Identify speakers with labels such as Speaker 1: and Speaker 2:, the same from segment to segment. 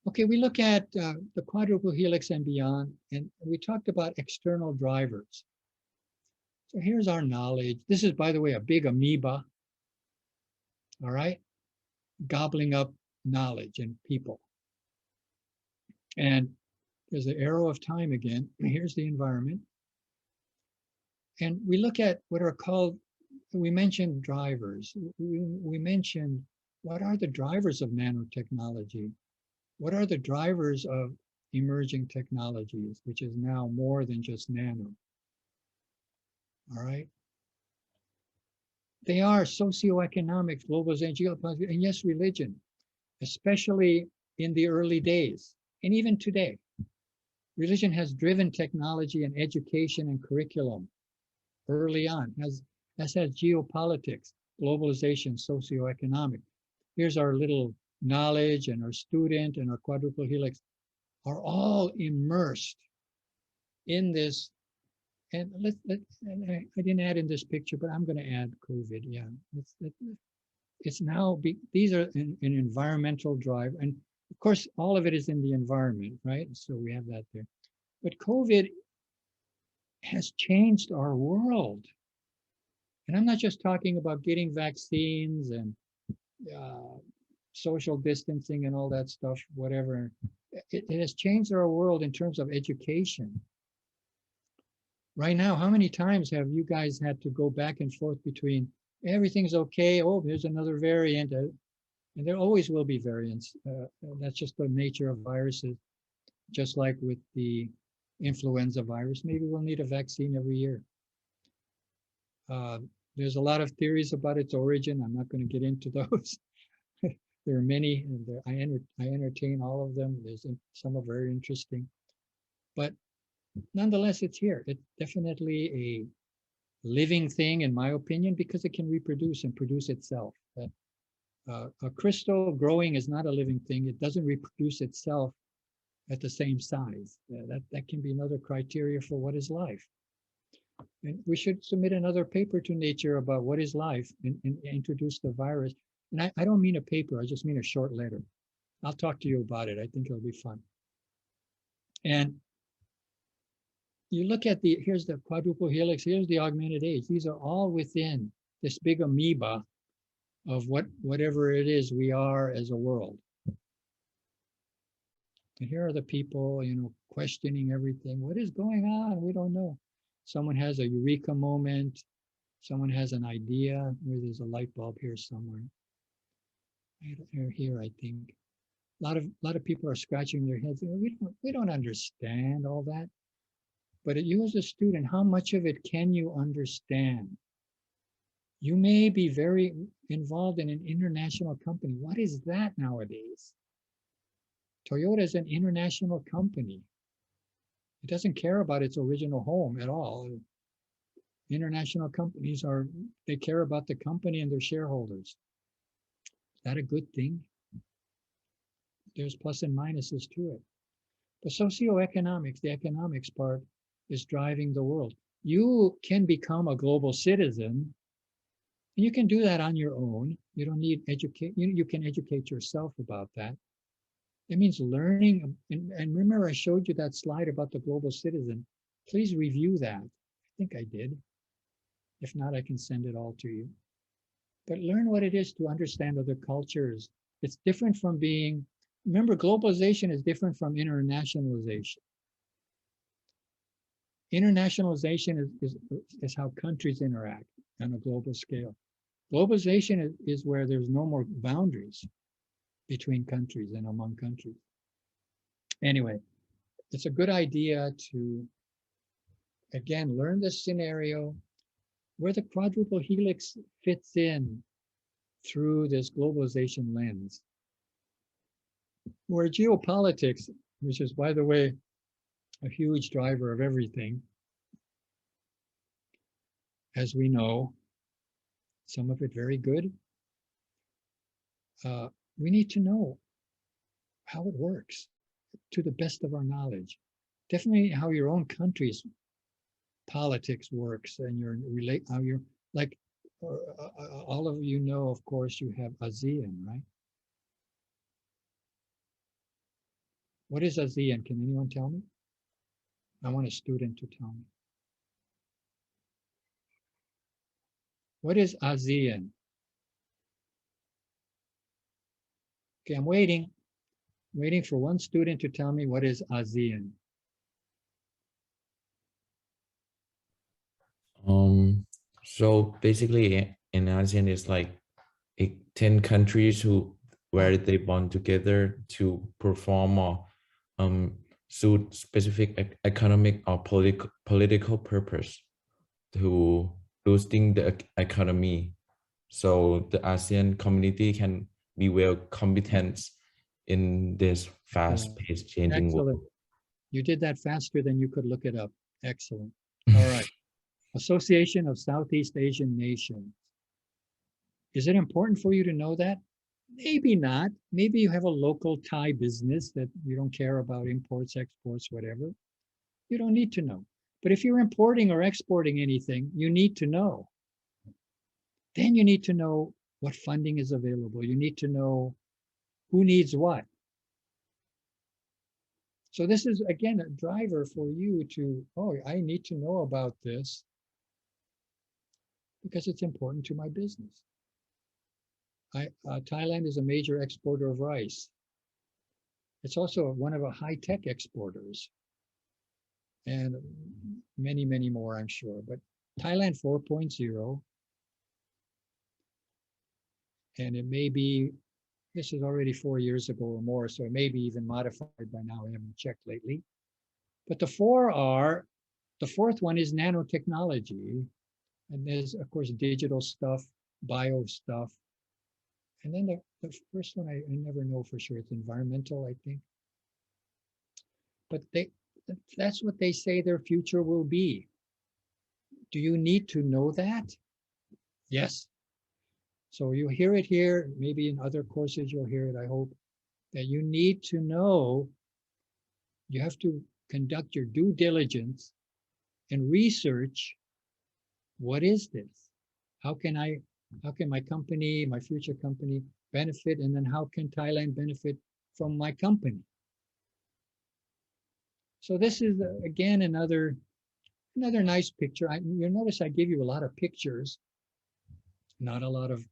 Speaker 1: Okay, we look at the quadruple helix and beyond, and we talked about external drivers. So here's our knowledge. This is, by the way, a big amoeba, all right, gobbling up knowledge and people. And there's the arrow of time again. Here's the environment. And we look at what are called, we mentioned drivers. We mentioned what are the drivers of nanotechnology? What are the drivers of emerging technologies, which is now more than just nano? All right. They are socioeconomic, globalization, geopolitics, and yes, religion, especially in the early days. And even today, religion has driven technology and education and curriculum early on, as has geopolitics, globalization, socioeconomic. Here's our little knowledge, and our student and our quadruple helix are all immersed in this. And I didn't add in this picture, but I'm going to add COVID. Yeah, it's now, these are an environmental drive. And of course, all of it is in the environment, right? So we have that there. But COVID has changed our world. And I'm not just talking about getting vaccines and social distancing and all that stuff, whatever. It has changed our world in terms of education. Right now, how many times have you guys had to go back and forth between everything's okay, oh, there's another variant, and there always will be variants. That's just the nature of viruses. Just like with the influenza virus, maybe we'll need a vaccine every year. There's a lot of theories about its origin. I'm not going to get into those. There are many, and I entertain all of them. Some are very interesting. But nonetheless, it's here. It's definitely a living thing, in my opinion, because it can reproduce and produce itself. A crystal growing is not a living thing. It doesn't reproduce itself at the same size. That can be another criteria for what is life. And we should submit another paper to Nature about what is life and introduce the virus. And I don't mean a paper, I just mean a short letter. I'll talk to you about it. I think it'll be fun. And you look at here's the quadruple helix, here's the augmented age. These are all within this big amoeba of whatever it is we are as a world. And here are the people, questioning everything. What is going on? We don't know. Someone has a eureka moment. Someone has an idea. Where there's a light bulb here somewhere. Here, I think. A lot of people are scratching their heads. We don't understand all that. But you as a student, how much of it can you understand? You may be very involved in an international company. What is that nowadays? Toyota is an international company. It doesn't care about its original home at all. International companies they care about the company and their shareholders. Is that a good thing? There's plus and minuses to it. The socioeconomics, the economics part, is driving the world. You can become a global citizen, and you can do that on your own. You don't need educate. You can educate yourself about that. It means learning. And remember, I showed you that slide about the global citizen. Please review that. I think I did. If not, I can send it all to you. But learn what it is to understand other cultures. It's different from remember, globalization is different from internationalization. Internationalization is how countries interact on a global scale. Globalization is where there's no more boundaries between countries and among countries. Anyway, it's a good idea to, again, learn this scenario where the quadruple helix fits in through this globalization lens. Where geopolitics, which is, by the way, a huge driver of everything, as we know, some of it very good. We need to know how it works to the best of our knowledge. Definitely how your own country's politics works and how you're like, all of you know, of course, you have ASEAN, right? What is ASEAN? Can anyone tell me? I want a student to tell me. What is ASEAN? Okay, I'm waiting for one student to tell me what is ASEAN.
Speaker 2: So basically in ASEAN is like 10 countries where they bond together to perform or suit specific economic or political purpose to boosting the economy. So the ASEAN community can be well competent in this fast-paced changing
Speaker 1: Excellent.
Speaker 2: world.
Speaker 1: You did that faster than you could look it up. Excellent. All right. Association of Southeast Asian Nations. Is it important for you to know that? Maybe not. Maybe you have a local Thai business that you don't care about imports, exports, whatever. You don't need to know. But if you're importing or exporting anything, you need to know. Then you need to know what funding is available. You need to know who needs what. So this is, again, a driver for you to, oh, I need to know about this because it's important to my business. Thailand is a major exporter of rice. It's also one of a high-tech exporters. And many, many more, I'm sure. But Thailand 4.0, and it may be, this is already 4 years ago or more, so it may be even modified by now. I haven't checked lately. But the fourth one is nanotechnology. And there's, of course, digital stuff, bio stuff. And then the first one, I never know for sure. It's environmental, I think. But that's what they say their future will be. Do you need to know that? Yes. So you hear it here, maybe in other courses you'll hear it, I hope, that you need to know, you have to conduct your due diligence and research, what is this? How can my company, my future company benefit? And then how can Thailand benefit from my company? So this is, again, another nice picture. You'll notice I give you a lot of pictures, not a lot of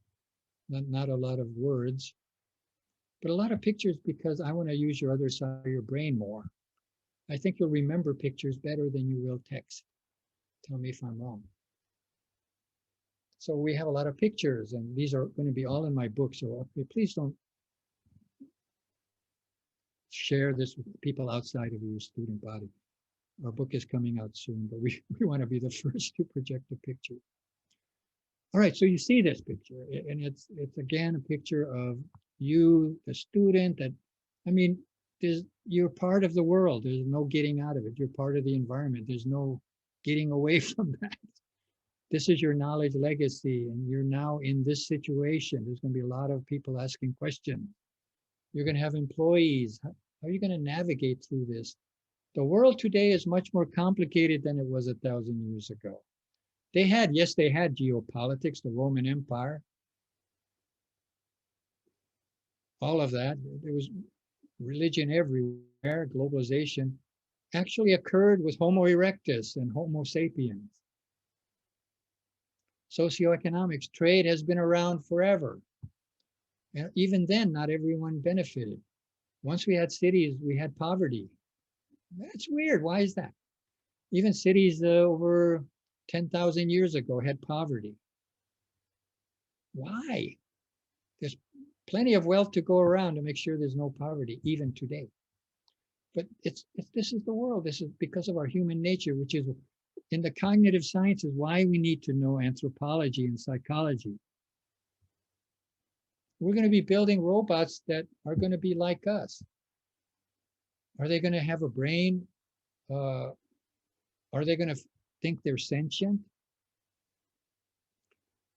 Speaker 1: words, but a lot of pictures because I want to use your other side of your brain more. I think you'll remember pictures better than you will text. Tell me if I'm wrong. So we have a lot of pictures, and these are going to be all in my book. So please don't share this with people outside of your student body. Our book is coming out soon, but we want to be the first to project the picture. All right, so you see this picture, and it's again a picture of you, the student. That, I mean, you're part of the world. There's no getting out of it. You're part of the environment. There's no getting away from that. This is your knowledge legacy, and you're now in this situation. There's going to be a lot of people asking questions. You're going to have employees. How are you going to navigate through this? The world today is much more complicated than it was 1,000 years ago. They had geopolitics, the Roman Empire, all of that. There was religion everywhere. Globalization actually occurred with Homo erectus and Homo sapiens. Socioeconomics, trade has been around forever. And even then, not everyone benefited. Once we had cities, we had poverty. That's weird. Why is that? Even cities over 10,000 years ago had poverty. Why? There's plenty of wealth to go around to make sure there's no poverty, even today. But this is the world. This is because of our human nature, which is in the cognitive sciences, why we need to know anthropology and psychology. We're going to be building robots that are going to be like us. Are they going to have a brain? Are they going to think they're sentient?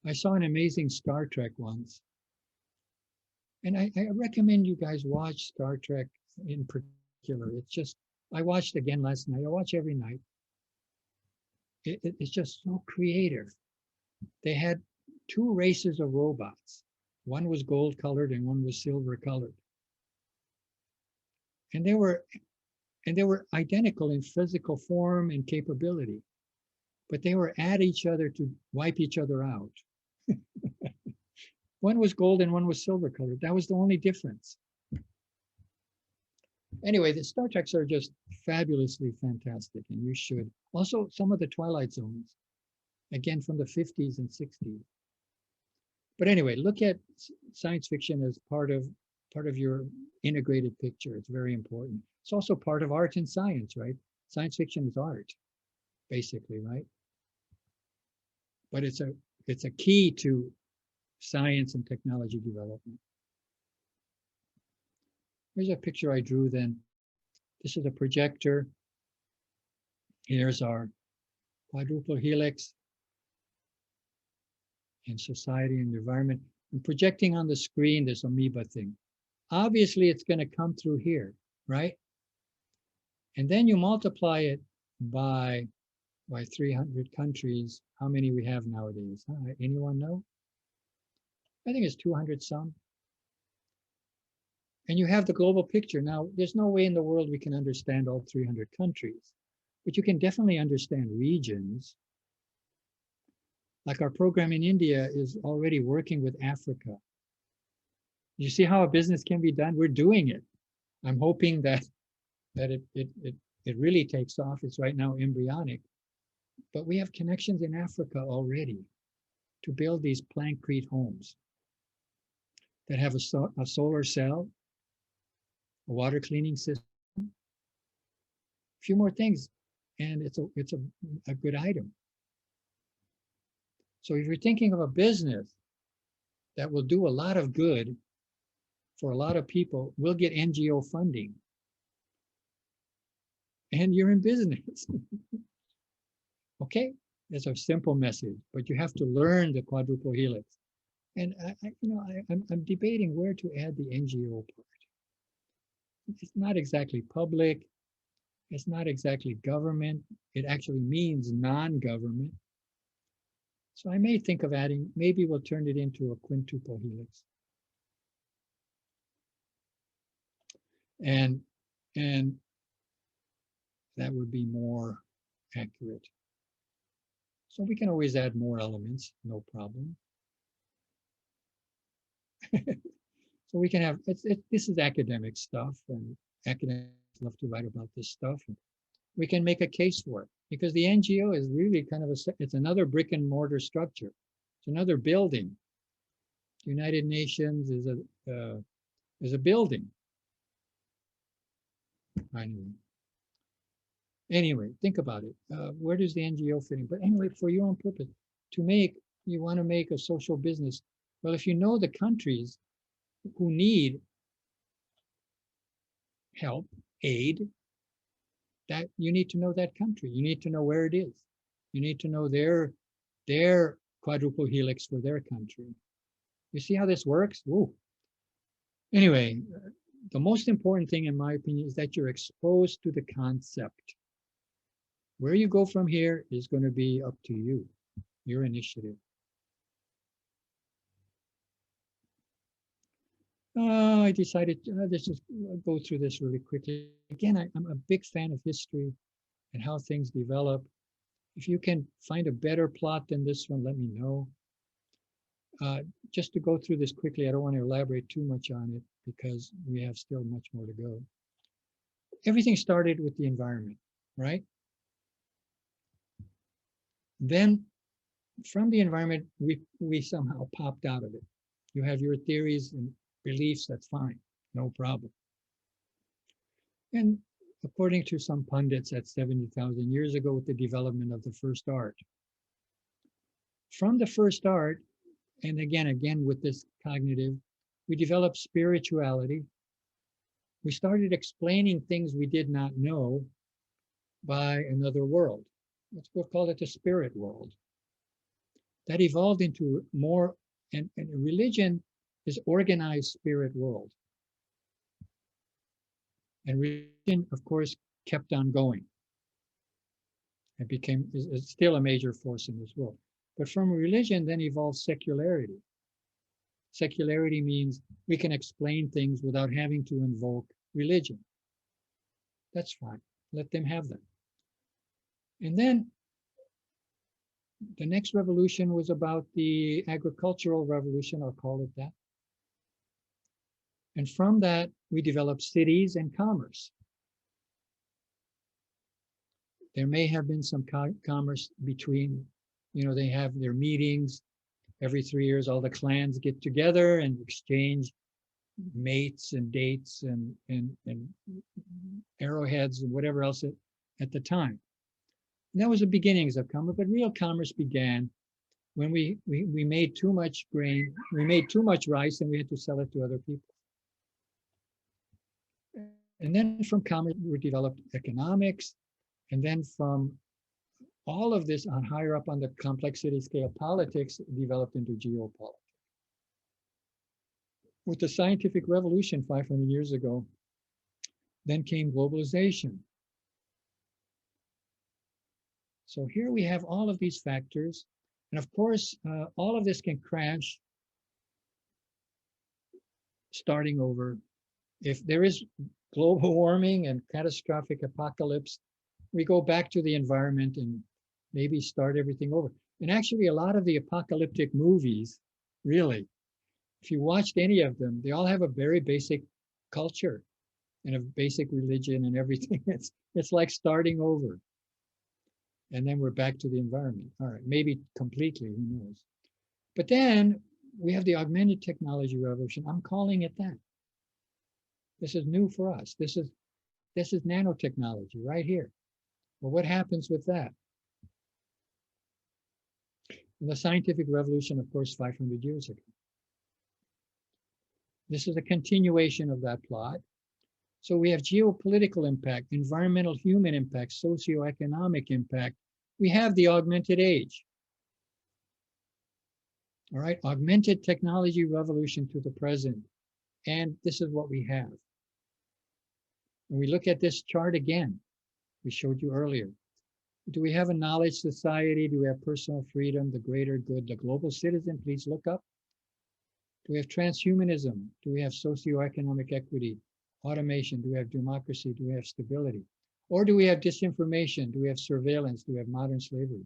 Speaker 1: I saw an amazing Star Trek once. And I recommend you guys watch Star Trek in particular. It's just, I watched again last night. I watch every night. It's just so creative. They had 2 races of robots. One was gold colored and one was silver colored. And they were identical in physical form and capability, but they were at each other to wipe each other out. One was gold and one was silver colored. That was the only difference. Anyway, the Star Treks are just fabulously fantastic, and you should. Also, some of the Twilight Zones, again, from the 50s and 60s. But anyway, look at science fiction as part of your integrated picture. It's very important. It's also part of art and science, right? Science fiction is art, basically, right? But it's a key to science and technology development. Here's a picture I drew then. This is a projector. Here's our quadruple helix in society and environment. I'm projecting on the screen this amoeba thing. Obviously, it's going to come through here, right? And then you multiply it by 300 countries. How many we have nowadays? Anyone know? I think it's 200 some. And you have the global picture. Now, there's no way in the world we can understand all 300 countries, but you can definitely understand regions. Like our program in India is already working with Africa. You see how a business can be done? We're doing it. I'm hoping that it really takes off. It's right now embryonic, but we have connections in Africa already to build these plancrete homes that have a solar cell, a water cleaning system, a few more things, and it's a good item. So if you're thinking of a business that will do a lot of good for a lot of people, we'll get NGO funding. And you're in business. Okay, it's a simple message, but you have to learn the quadruple helix. And I'm debating where to add the NGO part. It's not exactly public. It's not exactly government. It actually means non-government. So I may think of adding, maybe we'll turn it into a quintuple helix. And that would be more accurate. So we can always add more elements, no problem. So we can have, this is academic stuff, and academics love to write about this stuff. And we can make a case for it, because the NGO is really kind of it's another brick and mortar structure. It's another building. The United Nations is a building. Anyway, think about it. Where does the NGO fit in? But anyway, for your own purpose, you want to make a social business. Well, if you know the countries who need help, aid, that you need to know that country. You need to know where it is. You need to know their quadruple helix for their country. You see how this works? Whoa. Anyway, the most important thing, in my opinion, is that you're exposed to the concept. Where you go from here is going to be up to you, your initiative. I decided, let's just go through this really quickly. Again, I'm a big fan of history and how things develop. If you can find a better plot than this one, let me know. Just to go through this quickly, I don't want to elaborate too much on it because we have still much more to go. Everything started with the environment, right? Then from the environment, we somehow popped out of it. You have your theories and beliefs, that's fine, no problem. And according to some pundits, that's 70,000 years ago with the development of the first art. From the first art, and again with this cognitive, we developed spirituality. We started explaining things we did not know by another world. We'll call it the spirit world. That evolved into more, and religion is organized spirit world. And religion, of course, kept on going. It is still a major force in this world. But from religion then evolved secularity. Secularity means we can explain things without having to invoke religion. That's fine. Let them have them. And then the next revolution was about the agricultural revolution, I'll call it that. And from that, we developed cities and commerce. There may have been some commerce between, they have their meetings every 3 years, all the clans get together and exchange mates and dates and arrowheads and whatever else at the time. And that was the beginnings of commerce, but real commerce began when we made too much grain, we made too much rice, and we had to sell it to other people. And then from commerce, we developed economics, and then from all of this on higher up on the complexity scale, politics developed into geopolitics. With the scientific revolution 500 years ago, then came globalization. So here we have all of these factors. And of course, all of this can crash starting over. If there is global warming and catastrophic apocalypse, we go back to the environment and maybe start everything over. And actually, a lot of the apocalyptic movies, really, if you watched any of them, they all have a very basic culture and a basic religion and everything. It's like starting over. And then we're back to the environment. All right, maybe completely, who knows? But then we have the augmented technology revolution. I'm calling it that. This is new for us. This is nanotechnology right here. Well, what happens with that? And the scientific revolution, of course, 500 years ago. This is a continuation of that plot. So we have geopolitical impact, environmental human impact, socioeconomic impact. We have the augmented age. All right, augmented technology revolution to the present. And this is what we have. When we look at this chart again, we showed you earlier. Do we have a knowledge society? Do we have personal freedom, the greater good, the global citizen? Please look up. Do we have transhumanism? Do we have socioeconomic equity? Automation? Do we have democracy? Do we have stability? Or do we have disinformation? Do we have surveillance? Do we have modern slavery?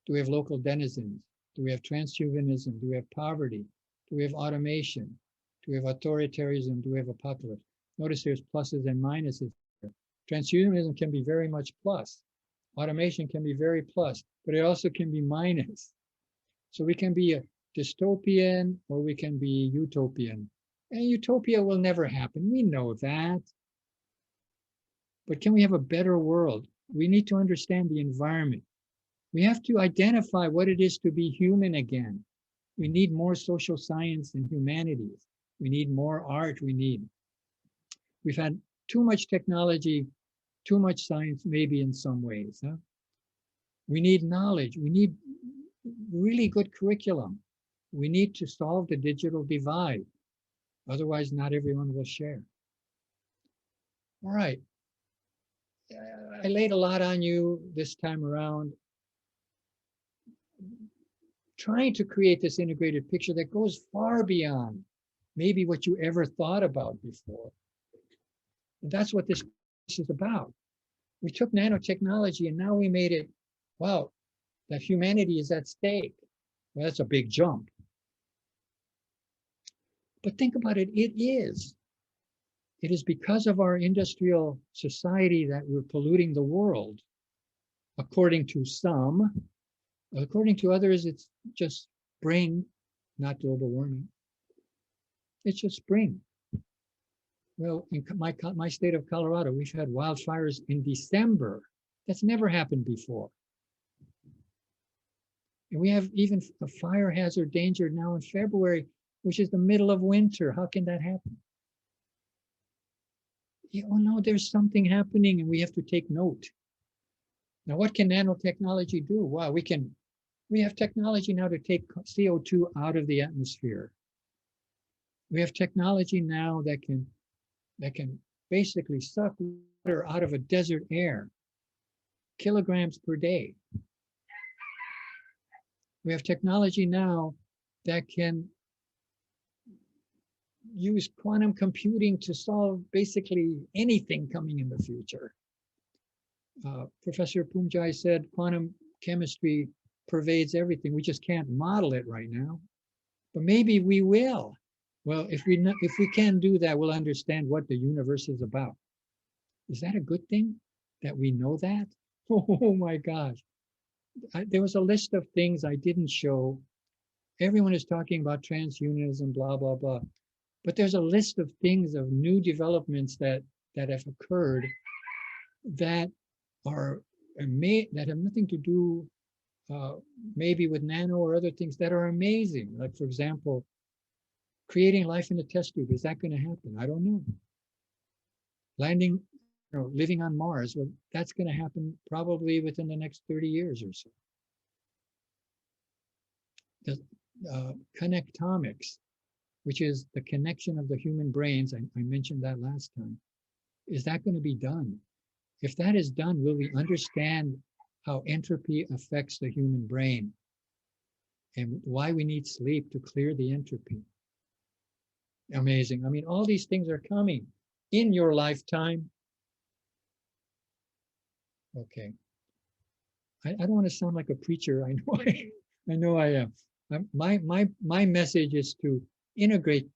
Speaker 1: Do we have local denizens? Do we have transhumanism? Do we have poverty? Do we have automation? Do we have authoritarianism? Do we have apocalypse? Notice there's pluses and minuses here. Transhumanism can be very much plus. Automation can be very plus, but it also can be minus. So we can be a dystopian or we can be utopian. And utopia will never happen. We know that. But can we have a better world? We need to understand the environment. We have to identify what it is to be human again. We need more social science and humanities. We need more art. We've had too much technology, too much science, maybe in some ways. Huh? We need knowledge. We need really good curriculum. We need to solve the digital divide. Otherwise, not everyone will share. All right. I laid a lot on you this time around, trying to create this integrated picture that goes far beyond maybe what you ever thought about before. And that's what this is about. We took nanotechnology and now we made it, wow, that humanity is at stake. Well, that's a big jump. But think about it, it is. It is because of our industrial society that we're polluting the world. According to some, according to others, it's just spring, not global warming. It's just spring. Well, in my state of Colorado, we've had wildfires in December. That's never happened before. And we have even a fire hazard danger now in February, which is the middle of winter. How can that happen? Oh no, there's something happening and we have to take note. Now, what can nanotechnology do? Wow, we have technology now to take CO2 out of the atmosphere. We have technology now that can basically suck water out of a desert air, kilograms per day. We have technology now that can use quantum computing to solve basically anything coming in the future. Professor Poomjai said quantum chemistry pervades everything. We just can't model it right now, but maybe we will. Well, if we can do that, we'll understand what the universe is about. Is that a good thing that we know that? Oh my gosh. There was a list of things I didn't show. Everyone is talking about transhumanism, blah, blah, blah. But there's a list of things, of new developments that have occurred that are that have nothing to do maybe with nano or other things that are amazing. Like, for example, creating life in a test tube. Is that going to happen? I don't know. Landing, living on Mars. Well, that's going to happen probably within the next 30 years or so. The connectomics, which is the connection of the human brains. I mentioned that last time. Is that going to be done? If that is done, will we understand how entropy affects the human brain and why we need sleep to clear the entropy? Amazing. I mean, all these things are coming in your lifetime. Okay. I don't want to sound like a preacher. I know I am. My message is to integrate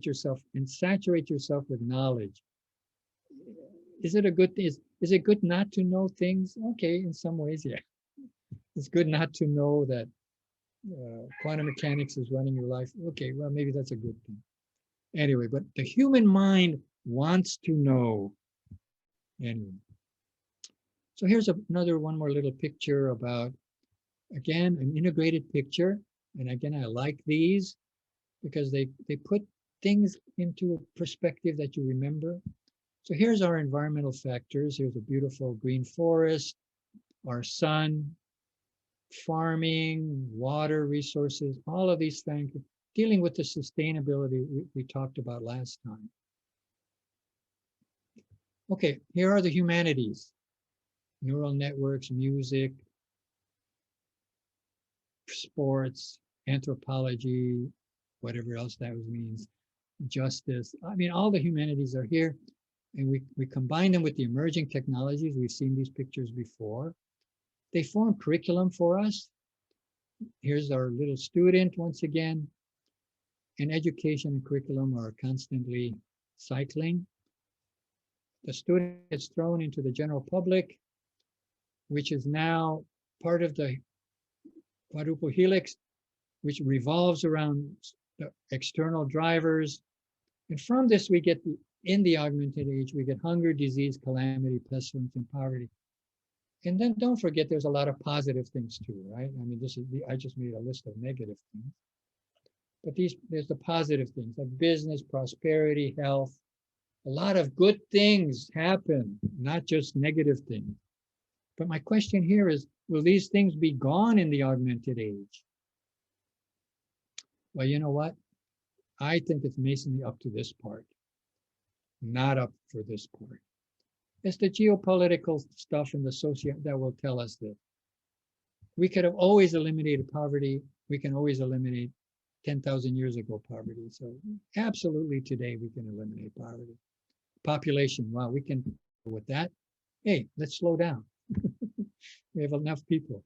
Speaker 1: yourself and saturate yourself with knowledge. Is it a good thing? Is it good not to know things? Okay, in some ways, yeah. It's good not to know that quantum mechanics is running your life. Okay, well, maybe that's a good thing. Anyway, but the human mind wants to know. Anyway. So here's one more little picture about, again, an integrated picture. And again, I like these because they put things into a perspective that you remember. So here's our environmental factors. Here's a beautiful green forest, our sun, farming, water resources, all of these things, dealing with the sustainability we talked about last time. Okay, here are the humanities: neural networks, music, sports, anthropology, whatever else that means, justice. I mean, all the humanities are here, and we combine them with the emerging technologies. We've seen these pictures before. They form curriculum for us. Here's our little student once again. And education and curriculum are constantly cycling. The student gets thrown into the general public, which is now part of the quadruple helix, which revolves around the external drivers. And from this, we get in the augmented age, we get hunger, disease, calamity, pestilence, and poverty. And then don't forget, there's a lot of positive things too, right? I mean, I just made a list of negative things. But there's the positive things like business, prosperity, health. A lot of good things happen, not just negative things. But my question here is, will these things be gone in the augmented age? Well, you know what? I think it's Masonry up to this part, not up for this part. It's the geopolitical stuff and the socio that will tell us this. We could have always eliminated poverty. We can always eliminate 10,000 years ago poverty. So absolutely today we can eliminate poverty. Population, wow, we can with that. Hey, let's slow down. We have enough people.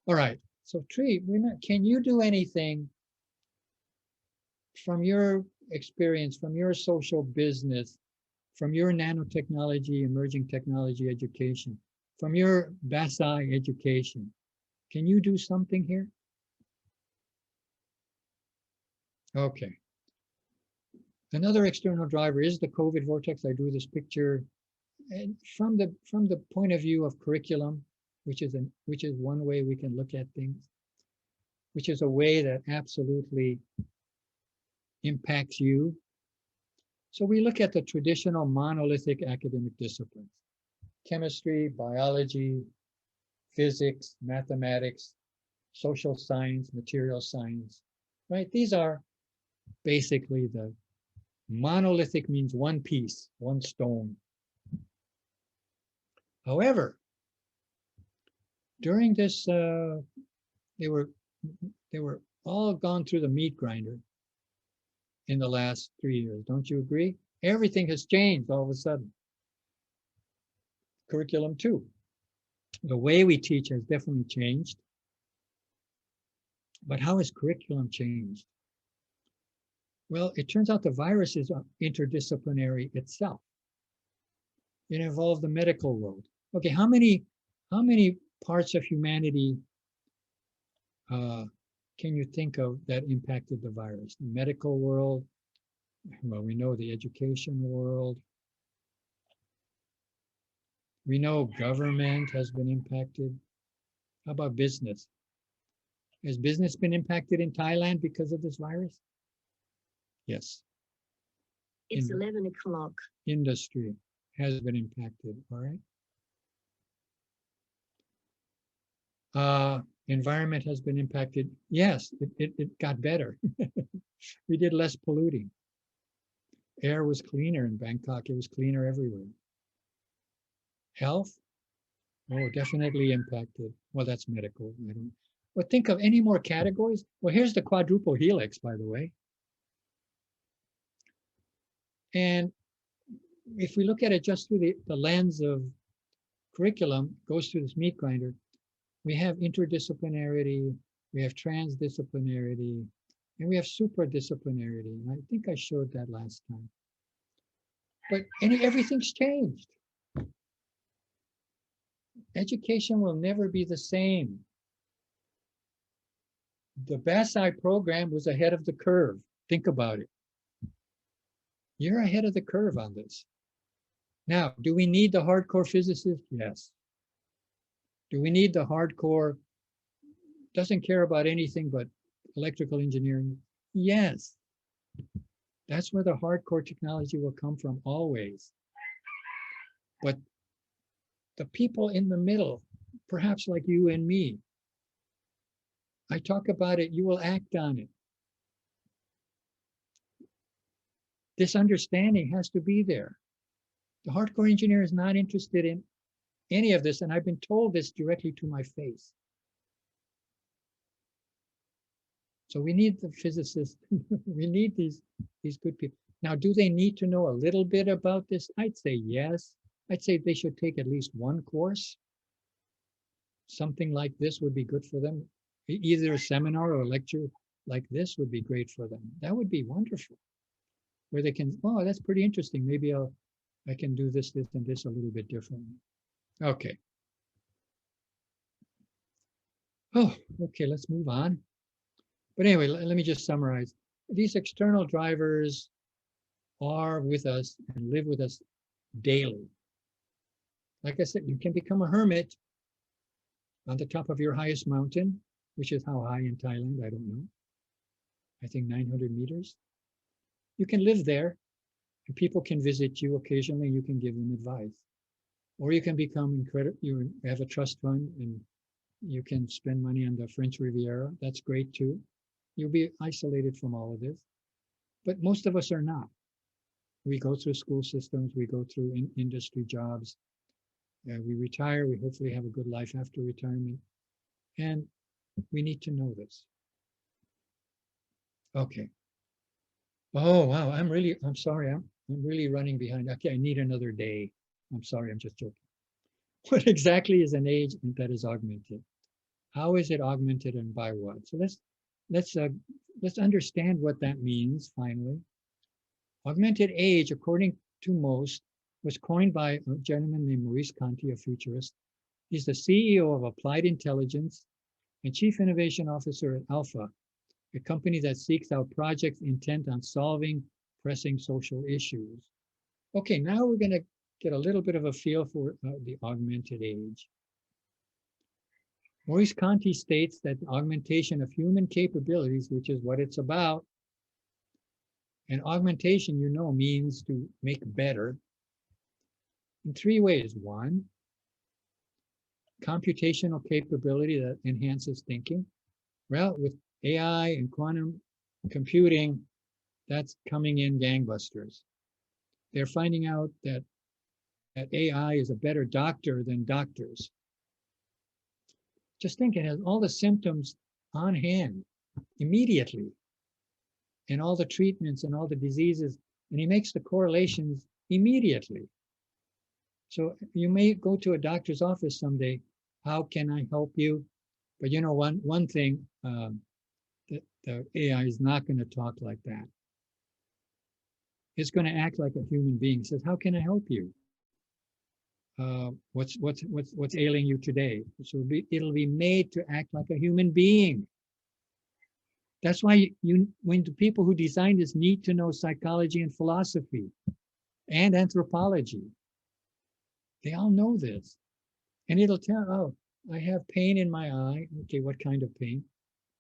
Speaker 1: All right, so Tree, can you do anything from your experience, from your social business, from your nanotechnology, emerging technology education, from your BASI education? Can you do something here? Okay. Another external driver is the COVID vortex. I drew this picture, and from the point of view of curriculum, which is one way we can look at things, which is a way that absolutely impacts you. So we look at the traditional monolithic academic disciplines: chemistry, biology, physics, mathematics, social science, material science, right? These are basically the monolithic, means one piece, one stone. However, during this, they were all gone through the meat grinder in the last 3 years. Don't you agree? Everything has changed all of a sudden. curriculum too. The way we teach has definitely changed. But how has curriculum changed? Well, it turns out the virus is interdisciplinary itself. It involved the medical world. Okay, how many parts of humanity can you think of that impacted the virus? The medical world, well, we know the education world. We know government has been impacted. How about business? Has business been impacted in Thailand because of this virus? Yes.
Speaker 3: It's 11 o'clock.
Speaker 1: Industry has been impacted, all right? Environment has been impacted. Yes, it got better. We did less polluting. Air was cleaner in Bangkok. It was cleaner everywhere. Health, oh, definitely impacted. Well, that's medical. I don't. But think of any more categories. Well, here's the quadruple helix, by the way. And if we look at it just through the lens of curriculum, goes through this meat grinder, we have interdisciplinarity, we have transdisciplinarity, and we have supradisciplinarity. And I think I showed that last time. But everything's changed. Education will never be the same. The BASI program was ahead of the curve. Think about it. You're ahead of the curve on this. Now, do we need the hardcore physicist? Yes. Do we need the hardcore, doesn't care about anything but electrical engineering? Yes. That's where the hardcore technology will come from always. But the people in the middle, perhaps like you and me, I talk about it, you will act on it. This understanding has to be there. The hardcore engineer is not interested in any of this, and I've been told this directly to my face. So we need the physicists. We need these good people. Now, do they need to know a little bit about this? I'd say yes. I'd say they should take at least one course. Something like this would be good for them. Either a seminar or a lecture like this would be great for them. That would be wonderful. Where they can, oh, that's pretty interesting. Maybe I can do this, and this a little bit differently. Okay. Oh, okay, let's move on. But anyway, let me just summarize. These external drivers are with us and live with us daily. Like I said, you can become a hermit on the top of your highest mountain, which is how high in Thailand, I don't know. I think 900 meters. You can live there, and people can visit you occasionally, and you can give them advice. Or you can become incredible, you have a trust fund, and you can spend money on the French Riviera. That's great too. You'll be isolated from all of this. But most of us are not. We go through school systems, we go through industry jobs, we retire, we hopefully have a good life after retirement. And we need to know this. Okay. Oh, wow, I'm sorry, I'm really running behind. Okay, I need another day. I'm sorry, I'm just joking. What exactly is an age that is augmented? How is it augmented and by what? So let's understand what that means finally. Augmented age, according to most, was coined by a gentleman named Maurice Conti, a futurist. He's the CEO of Applied Intelligence and Chief Innovation Officer at Alpha, a company that seeks out projects intent on solving pressing social issues. Okay, now we're going to get a little bit of a feel for the augmented age. Maurice Conti states that the augmentation of human capabilities, which is what it's about, and augmentation, you know, means to make better in three ways. One, computational capability that enhances thinking. Well, with AI and quantum computing, that's coming in gangbusters. They're finding out that AI is a better doctor than doctors. Just think, it has all the symptoms on hand immediately, and all the treatments and all the diseases, and he makes the correlations immediately. So you may go to a doctor's office someday. How can I help you? But you know, one thing, the AI is not going to talk like that. It's going to act like a human being. It says, how can I help you? What's ailing you today? So it'll be made to act like a human being. That's why when the people who designed this need to know psychology and philosophy and anthropology, they all know this. And it'll tell, oh, I have pain in my eye. Okay, what kind of pain?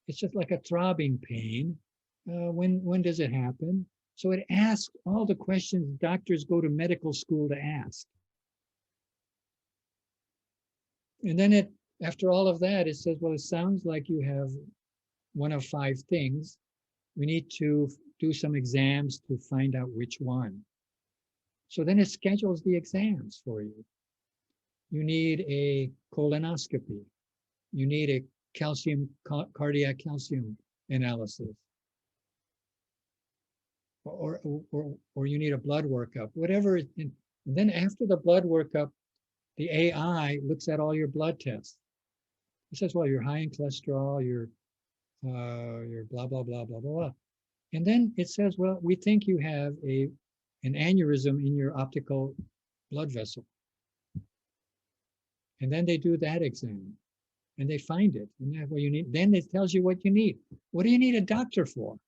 Speaker 1: It's just like a throbbing pain. When does it happen? So it asks all the questions doctors go to medical school to ask. And then after all of that, it says, well, it sounds like you have one of 5 things. We need to do some exams to find out which one. So then it schedules the exams for you. You need a colonoscopy. You need a cardiac calcium analysis. Or you need a blood workup, whatever. And then after the blood workup, the AI looks at all your blood tests. It says, well, you're high in cholesterol, you're blah, blah, blah, blah, blah, blah. And then it says, well, we think you have an aneurysm in your optical blood vessel. And then they do that exam and they find it. And that's what you need. Then it tells you what you need. What do you need a doctor for?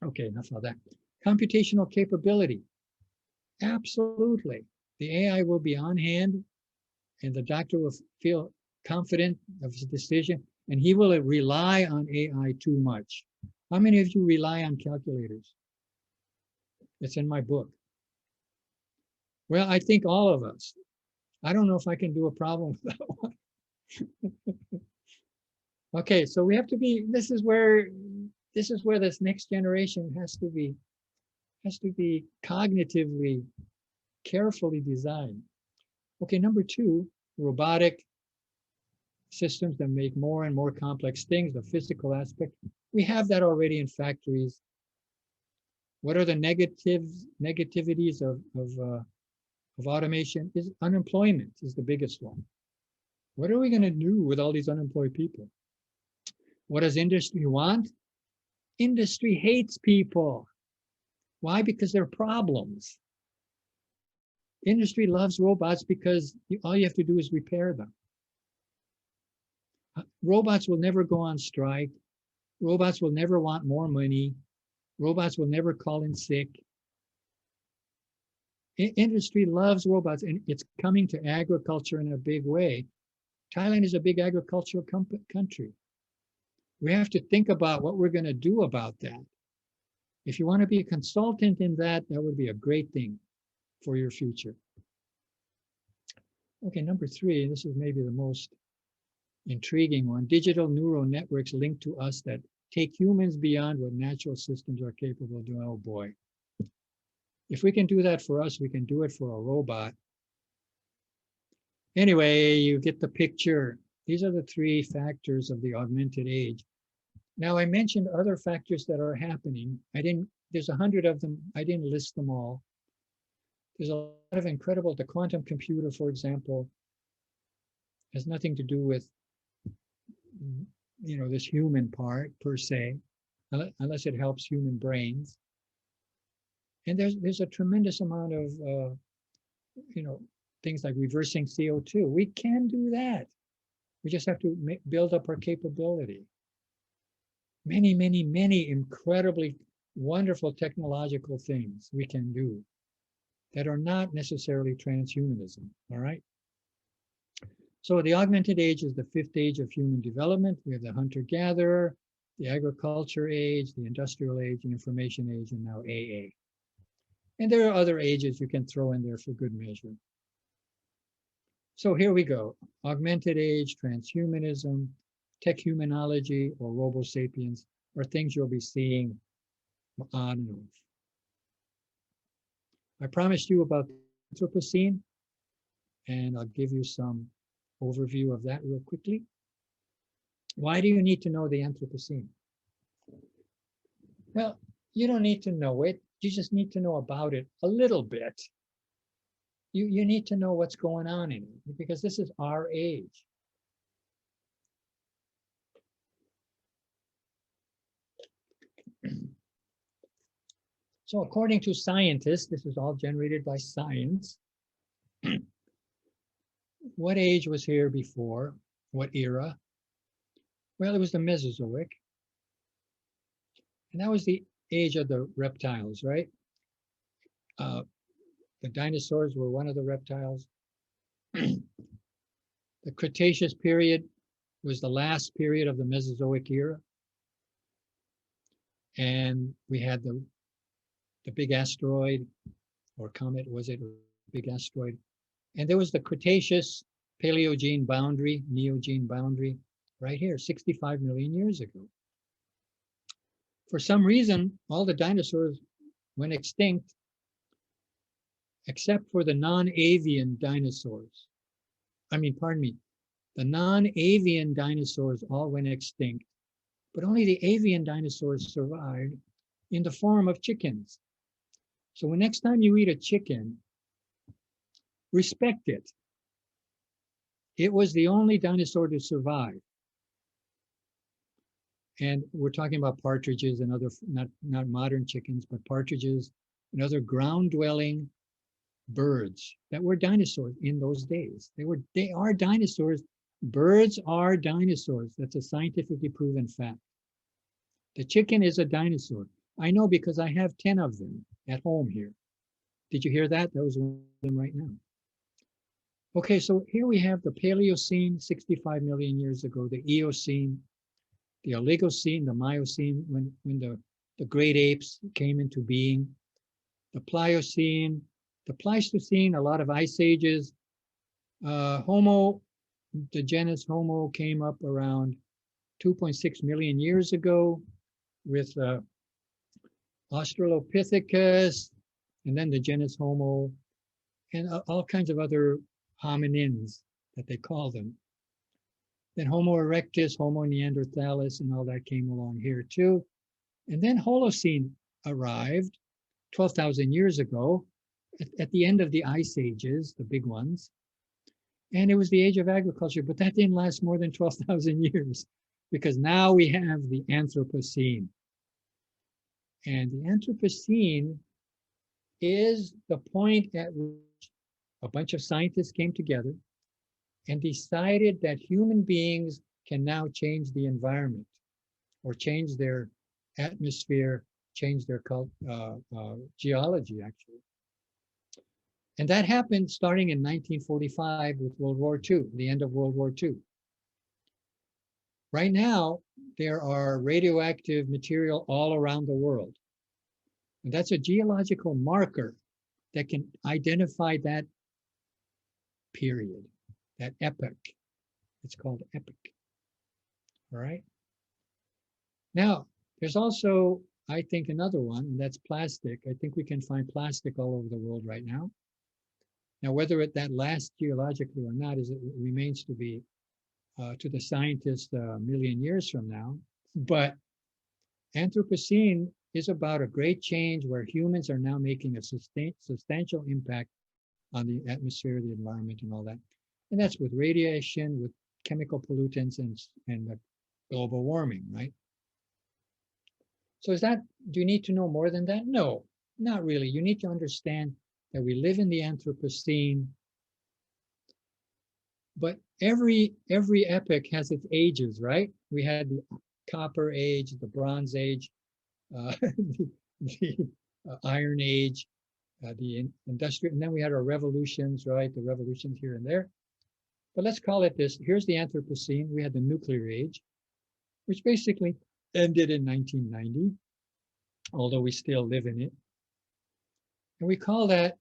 Speaker 1: Okay, enough of that. Computational capability. Absolutely. The AI will be on hand and the doctor will feel confident of his decision, and he will rely on AI too much. How many of you rely on calculators? It's in my book. Well, I think all of us. I don't know if I can do a problem with that one. Okay, so we have to be, this is where this next generation has to be cognitively carefully designed. Okay, number 2, robotic systems that make more and more complex things, the physical aspect. We have that already in factories. What are the negativities of automation? Is unemployment is the biggest one. What are we going to do with all these unemployed people? What does industry want? Industry hates people. Why? Because they're problems. Industry loves robots because all you have to do is repair them. Robots will never go on strike. Robots will never want more money. Robots will never call in sick. Industry loves robots, and it's coming to agriculture in a big way. Thailand is a big agricultural country. We have to think about what we're going to do about that. If you want to be a consultant in that, that would be a great thing for your future. Okay, number 3, this is maybe the most intriguing one. Digital neural networks linked to us that take humans beyond what natural systems are capable of doing. Oh boy. If we can do that for us, we can do it for a robot. Anyway, you get the picture. These are the 3 factors of the augmented age. Now, I mentioned other factors that are happening. There's 100 of them. I didn't list them all. There's a lot of incredible, the quantum computer, for example, has nothing to do with, this human part per se, unless it helps human brains. And there's a tremendous amount of, things like reversing CO2. We can do that. We just have to build up our capability. Many, many, many incredibly wonderful technological things we can do that are not necessarily transhumanism, all right? So the augmented age is the 5th age of human development. We have the hunter-gatherer, the agriculture age, the industrial age, the information age, and now AA. And there are other ages you can throw in there for good measure. So here we go. Augmented age, transhumanism, tech-humanology, or robo-sapiens are things you'll be seeing on and off. I promised you about the Anthropocene, and I'll give you some overview of that real quickly. Why do you need to know the Anthropocene? Well, you don't need to know it. You just need to know about it a little bit. You need to know what's going on in it, because this is our age. So according to scientists, this is all generated by science. What age was here before? What era? Well, it was the Mesozoic. And that was the age of the reptiles, right? The dinosaurs were one of the reptiles. The Cretaceous period was the last period of the Mesozoic era. And we had the big asteroid or comet, was it a big asteroid? And there was the Cretaceous Paleogene boundary, Neogene boundary, right here, 65 million years ago. For some reason, all the dinosaurs went extinct, except for the non-avian dinosaurs. Pardon me, the non-avian dinosaurs all went extinct, but only the avian dinosaurs survived in the form of chickens. So when next time you eat a chicken, respect it. It was the only dinosaur to survive. And we're talking about partridges and other, not modern chickens, but partridges and other ground-dwelling birds that were dinosaurs in those days. They are dinosaurs. Birds are dinosaurs. That's a scientifically proven fact. The chicken is a dinosaur. I know because I have 10 of them at home here. Did you hear that? That was one of them right now. Okay, so here we have the Paleocene, 65 million years ago, the Eocene, the Oligocene, the Miocene, when the great apes came into being, the Pliocene, the Pleistocene, a lot of ice ages. Homo, the genus Homo came up around 2.6 million years ago with Australopithecus, and then the genus Homo, and all kinds of other hominins that they call them. Then Homo erectus, Homo neanderthalis, and all that came along here too. And then Holocene arrived 12,000 years ago at the end of the ice ages, the big ones. And it was the age of agriculture, but that didn't last more than 12,000 years because now we have the Anthropocene. And the Anthropocene is the point at which a bunch of scientists came together and decided that human beings can now change the environment or change their atmosphere, change their geology, actually. And that happened starting in 1945 with World War II, the end of World War II. Right now, there are radioactive material all around the world. And that's a geological marker that can identify that period, that epoch. It's called epoch. All right. Now, there's also, I think, another one, and that's plastic. I think we can find plastic all over the world right now. Now, whether that lasts geologically or not, it remains to be to the scientists a million years from now. But Anthropocene is about a great change where humans are now making a substantial impact on the atmosphere, the environment, and all that. And that's with radiation, with chemical pollutants, and global warming, right? So do you need to know more than that? No, not really. You need to understand that we live in the Anthropocene, but every epoch has its ages, right? We had the Copper Age, the Bronze Age, the Iron Age, the Industrial, and then we had our revolutions, right? The revolutions here and there. But let's call it this. Here's the Anthropocene. We had the Nuclear Age, which basically ended in 1990, although we still live in it. And we call that,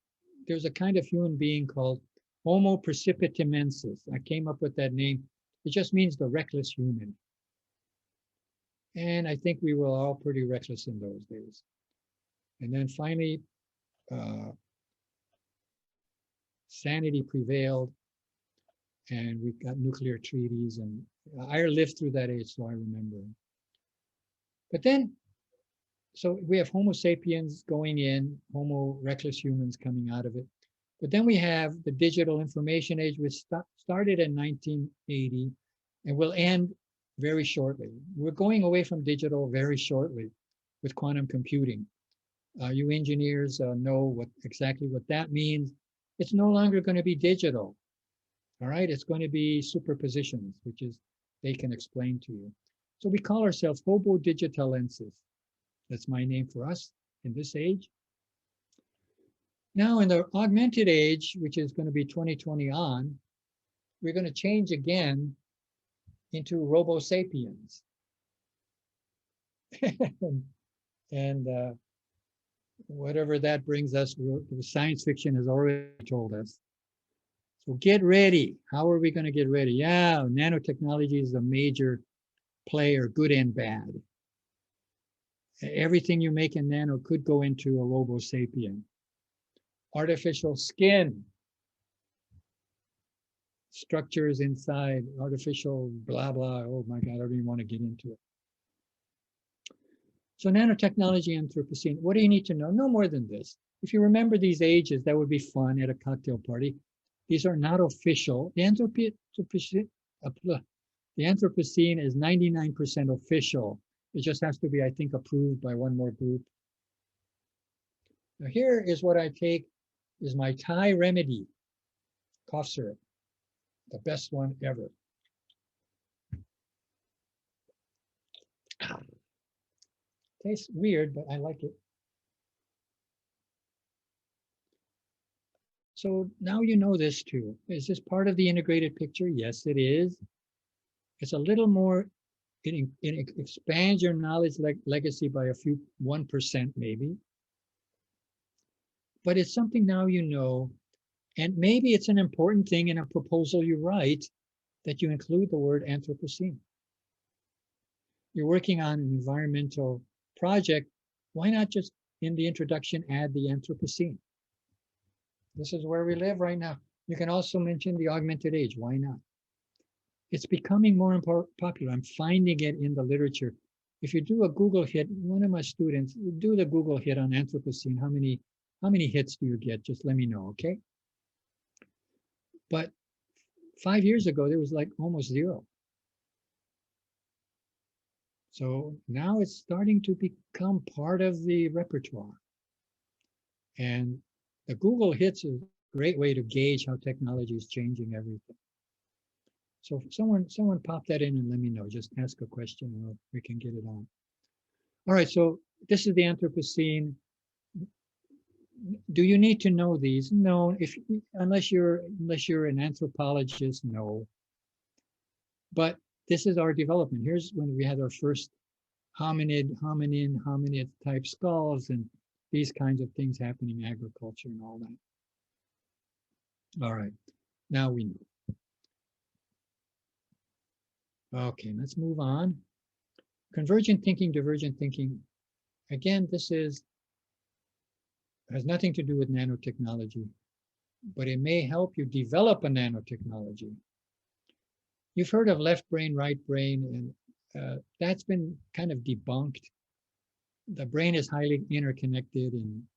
Speaker 1: there's a kind of human being called Homo precipitomensis. I came up with that name. It just means the reckless human. And I think we were all pretty reckless in those days. And then finally, sanity prevailed, and we got nuclear treaties. And I lived through that age, so I remember. But then, so we have Homo sapiens going in, Homo reckless humans coming out of it. But then we have the digital information age, which started in 1980 and will end very shortly. We're going away from digital very shortly with quantum computing. You engineers know exactly what that means. It's no longer going to be digital. All right, it's going to be superpositions, which is they can explain to you. So we call ourselves hobo digitalenses. That's my name for us in this age. Now in the augmented age, which is going to be 2020 on, we're going to change again into Robo sapiens. and whatever that brings us, science fiction has already told us. So get ready. How are we going to get ready? Yeah, nanotechnology is a major player, good and bad. Everything you make in nano could go into a Robo sapien. Artificial skin, structures inside, artificial blah, blah. Oh my God, I don't even want to get into it. So nanotechnology, Anthropocene, what do you need to know? No more than this. If you remember these ages, that would be fun at a cocktail party. These are not official. The Anthropocene is 99% official. It just has to be, I think, approved by one more group. Now here is what I take is my Thai remedy, cough syrup, the best one ever. Tastes weird, but I like it. So now you know this too. Is this part of the integrated picture? Yes, it is. It's a little more, it expands your knowledge legacy by a few 1% maybe. But it's something now you know, and maybe it's an important thing in a proposal you write that you include the word Anthropocene. You're working on an environmental project, why not just in the introduction add the Anthropocene? This is where we live right now. You can also mention the augmented age, why not? It's becoming more popular. I'm finding it in the literature. If you do a Google hit, one of my students, do the Google hit on Anthropocene, how many hits do you get? Just let me know, okay? But 5 years ago, there was like almost zero. So now it's starting to become part of the repertoire. And the Google hits is a great way to gauge how technology is changing everything. So if someone pop that in and let me know, just ask a question or we can get it on. All right, so this is the Anthropocene. Do you need to know these? No, unless you're an anthropologist, no. But this is our development. Here's when we had our first hominid type skulls and these kinds of things happening in agriculture and all that. All right, now we know. Okay, let's move on. Convergent thinking, divergent thinking. Again, this has nothing to do with nanotechnology, but it may help you develop a nanotechnology. You've heard of left brain, right brain, and that's been kind of debunked. The brain is highly interconnected, and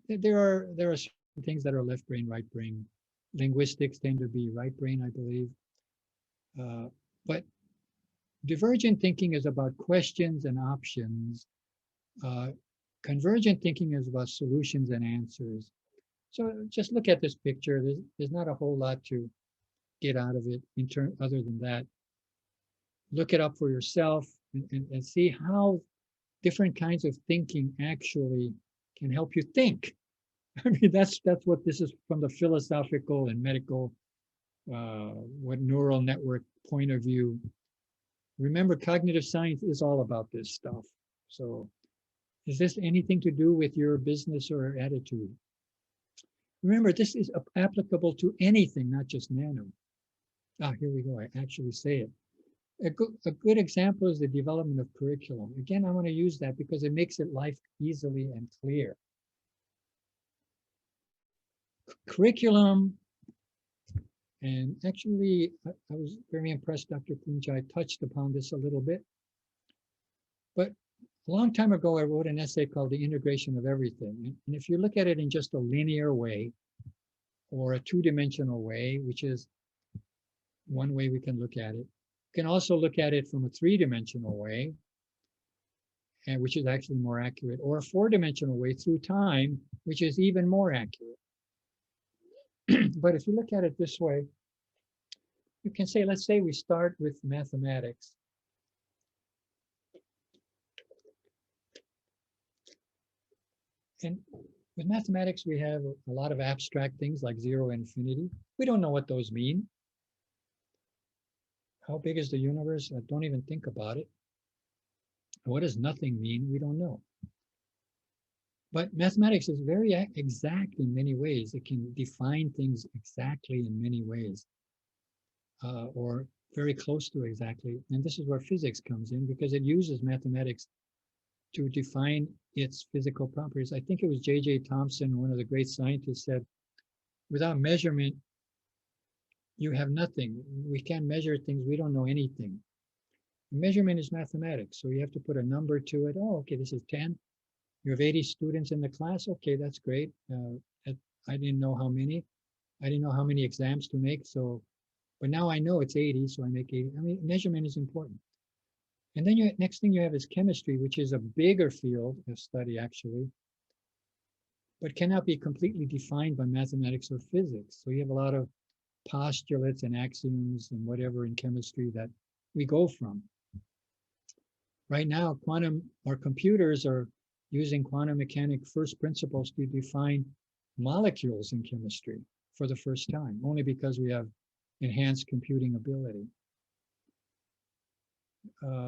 Speaker 1: there are certain things that are left brain, right brain. Linguistics tend to be right brain, I believe. But divergent thinking is about questions and options. Convergent thinking is about solutions and answers. So just look at this picture. There's not a whole lot to get out of it other than that. Look it up for yourself and see how different kinds of thinking actually can help you think. I mean, that's what this is from the philosophical and medical, what neural network point of view. Remember, cognitive science is all about this stuff. So is this anything to do with your business or attitude? Remember, this is applicable to anything, not just nano. Ah, here we go. I actually say it. A good example is the development of curriculum. Again, I want to use that because it makes it life easily and clear. Curriculum, and actually, I was very impressed Dr. Punjai touched upon this a little bit. But A long time ago, I wrote an essay called The Integration of Everything. And if you look at it in just a linear way or a two-dimensional way, which is one way we can look at it, you can also look at it from a three-dimensional way, and which is actually more accurate, or a four-dimensional way through time, which is even more accurate. But if you look at it this way, you can say, let's say we start with mathematics. And with mathematics, we have a lot of abstract things like 0 and infinity. We don't know what those mean. How big is the universe? Don't even think about it. What does nothing mean? We don't know. But mathematics is very exact in many ways. It can define things exactly in many ways, or very close to exactly. And this is where physics comes in, because it uses mathematics to define its physical properties. I think it was J.J. Thomson, one of the great scientists, said, without measurement, you have nothing. We can't measure things. We don't know anything. Measurement is mathematics. So you have to put a number to it. Oh, okay, this is 10. You have 80 students in the class. Okay, that's great. I didn't know how many. I didn't know how many exams to make. So, but now I know it's 80, so I make 80. I mean, measurement is important. And then next thing you have is chemistry, which is a bigger field of study actually, but cannot be completely defined by mathematics or physics. So you have a lot of postulates and axioms and whatever in chemistry that we go from. Right now, computers are using quantum mechanics first principles to define molecules in chemistry for the first time, only because we have enhanced computing ability.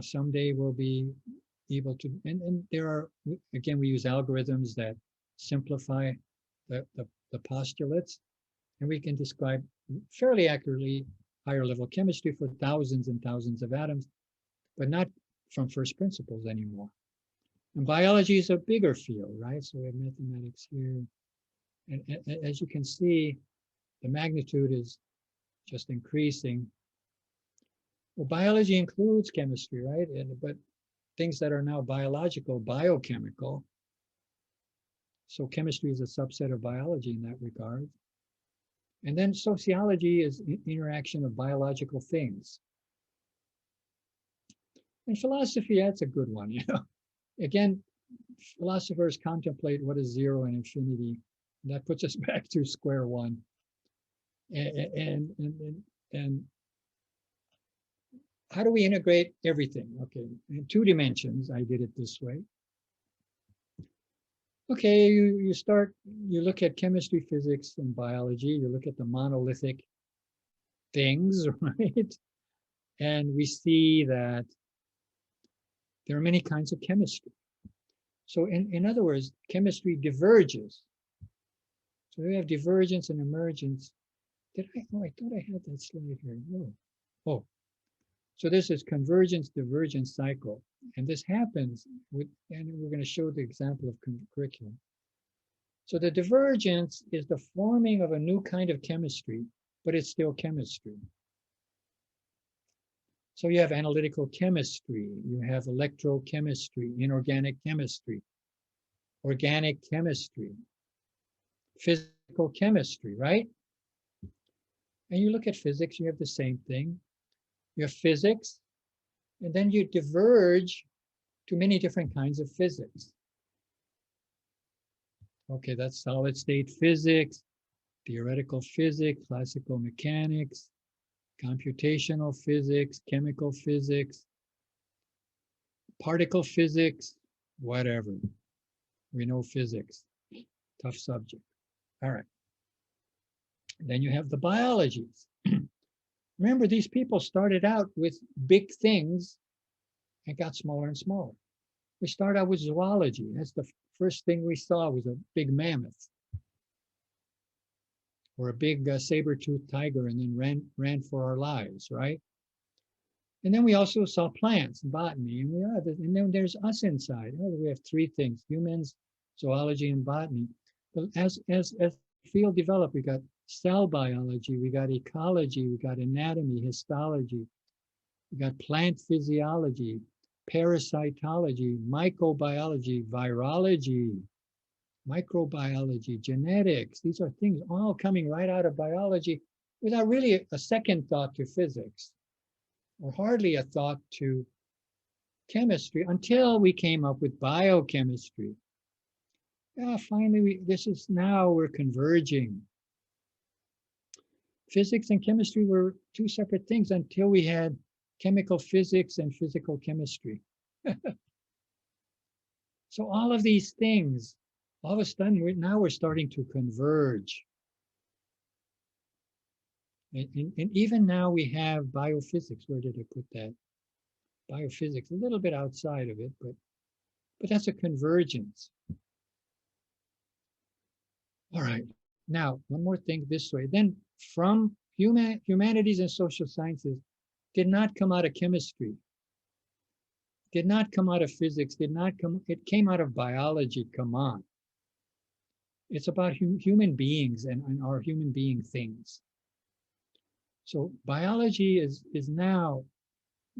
Speaker 1: Someday we'll be able to, and there are, again, we use algorithms that simplify the postulates, and we can describe fairly accurately higher level chemistry for thousands and thousands of atoms, but not from first principles anymore. And biology is a bigger field, right? So we have mathematics here. And as you can see, the magnitude is just increasing. Well, biology includes chemistry, right? But things that are now biological, biochemical. So chemistry is a subset of biology in that regard. And then sociology is interaction of biological things. And philosophy, that's a good one, you know. Again, philosophers contemplate what is 0 and infinity. And that puts us back to square one. And how do we integrate everything? Okay, in 2 dimensions, I did it this way. Okay, you look at chemistry, physics, and biology. You look at the monolithic things, right? And we see that there are many kinds of chemistry. So in other words, chemistry diverges. So we have divergence and emergence. I thought I had that slide here. Oh. So this is convergence, divergence cycle. And this happens and we're going to show the example of curriculum. So the divergence is the forming of a new kind of chemistry, but it's still chemistry. So you have analytical chemistry, you have electrochemistry, inorganic chemistry, organic chemistry, physical chemistry, right? And you look at physics, you have the same thing. You have physics, and then you diverge to many different kinds of physics. Okay, that's solid state physics, theoretical physics, classical mechanics, computational physics, chemical physics, particle physics, whatever. We know physics, tough subject. All right. Then you have the biologies. Remember, these people started out with big things and got smaller and smaller. We start out with zoology. That's the first thing we saw was a big mammoth or a big saber-toothed tiger, and then ran for our lives, right? And then we also saw plants, botany, and then there's us inside. Oh, we have 3 things: humans, zoology, and botany. But as the field developed, we got cell biology, we got ecology, we got anatomy, histology, we got plant physiology, parasitology, microbiology, virology, microbiology, genetics. These are things all coming right out of biology without really a second thought to physics, or hardly a thought to chemistry, until we came up with biochemistry. Finally, we're converging. Physics and chemistry were two separate things until we had chemical physics and physical chemistry. So all of these things, all of a sudden, we're starting to converge. And even now we have biophysics. Where did I put that? Biophysics, a little bit outside of it, but that's a convergence. All right. Now, one more thing this way. Then from humanities and social sciences did not come out of chemistry, did not come out of physics, it came out of biology. Come on. It's about human beings and our human being things. So biology is now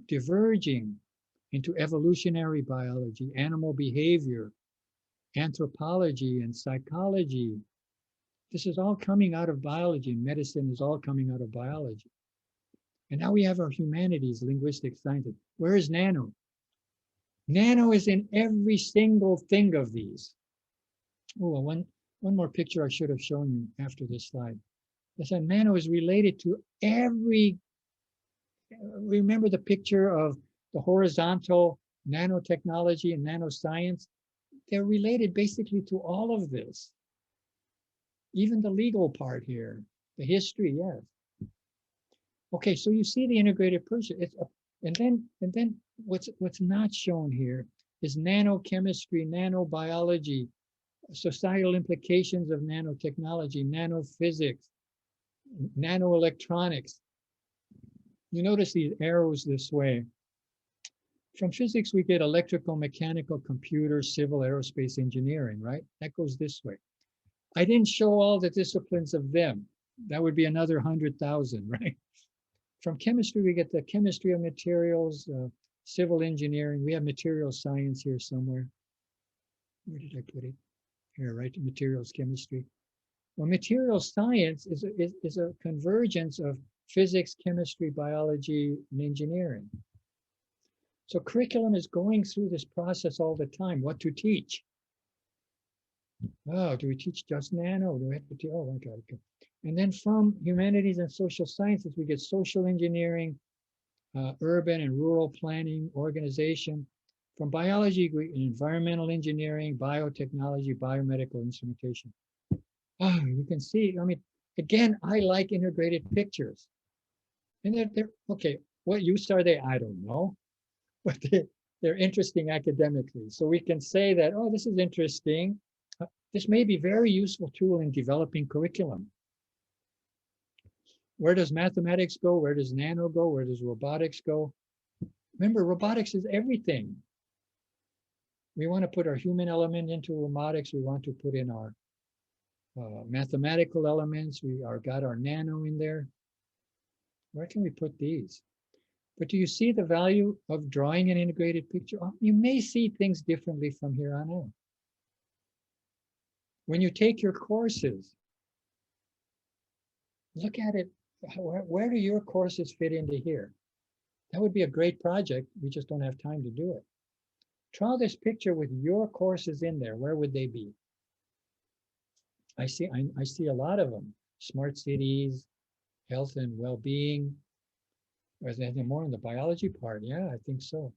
Speaker 1: diverging into evolutionary biology, animal behavior, anthropology, and psychology. This is all coming out of biology. Medicine is all coming out of biology. And now we have our humanities, linguistics, sciences. Where is nano? Nano is in every single thing of these. Oh, one more picture I should have shown you after this slide. I said nano is related to every, remember the picture of the horizontal nanotechnology and nanoscience? They're related basically to all of this. Even the legal part here, the history, yes. Okay, so you see the integrated picture. And then what's not shown here is nanochemistry, nanobiology, societal implications of nanotechnology, nanophysics, nanoelectronics. You notice these arrows this way. From physics, we get electrical, mechanical, computer, civil, aerospace engineering, right? That goes this way. I didn't show all the disciplines of them. That would be another 100,000, right? From chemistry, we get the chemistry of materials, civil engineering. We have material science here somewhere. Where did I put it? Here, right? Materials chemistry. Well, materials science is a convergence of physics, chemistry, biology, and engineering. So curriculum is going through this process all the time. What to teach? Oh, do we teach just nano? Do we have to teach? Oh my God. Okay. And then from humanities and social sciences, we get social engineering, urban and rural planning, organization. From biology, we environmental engineering, biotechnology, biomedical instrumentation. Oh, you can see, I mean, again, I like integrated pictures. And they're okay, what use are they? I don't know. But they're interesting academically. So we can say that, oh, this is interesting. This may be a very useful tool in developing curriculum. Where does mathematics go? Where does nano go? Where does robotics go? Remember, robotics is everything. We want to put our human element into robotics. We want to put in our mathematical elements. We got our nano in there. Where can we put these? But do you see the value of drawing an integrated picture? You may see things differently from here on out. When you take your courses, look at it. Where do your courses fit into here? That would be a great project. We just don't have time to do it. Draw this picture with your courses in there. Where would they be? I see a lot of them. Smart cities, health and well-being. Or is there more in the biology part? Yeah, I think so.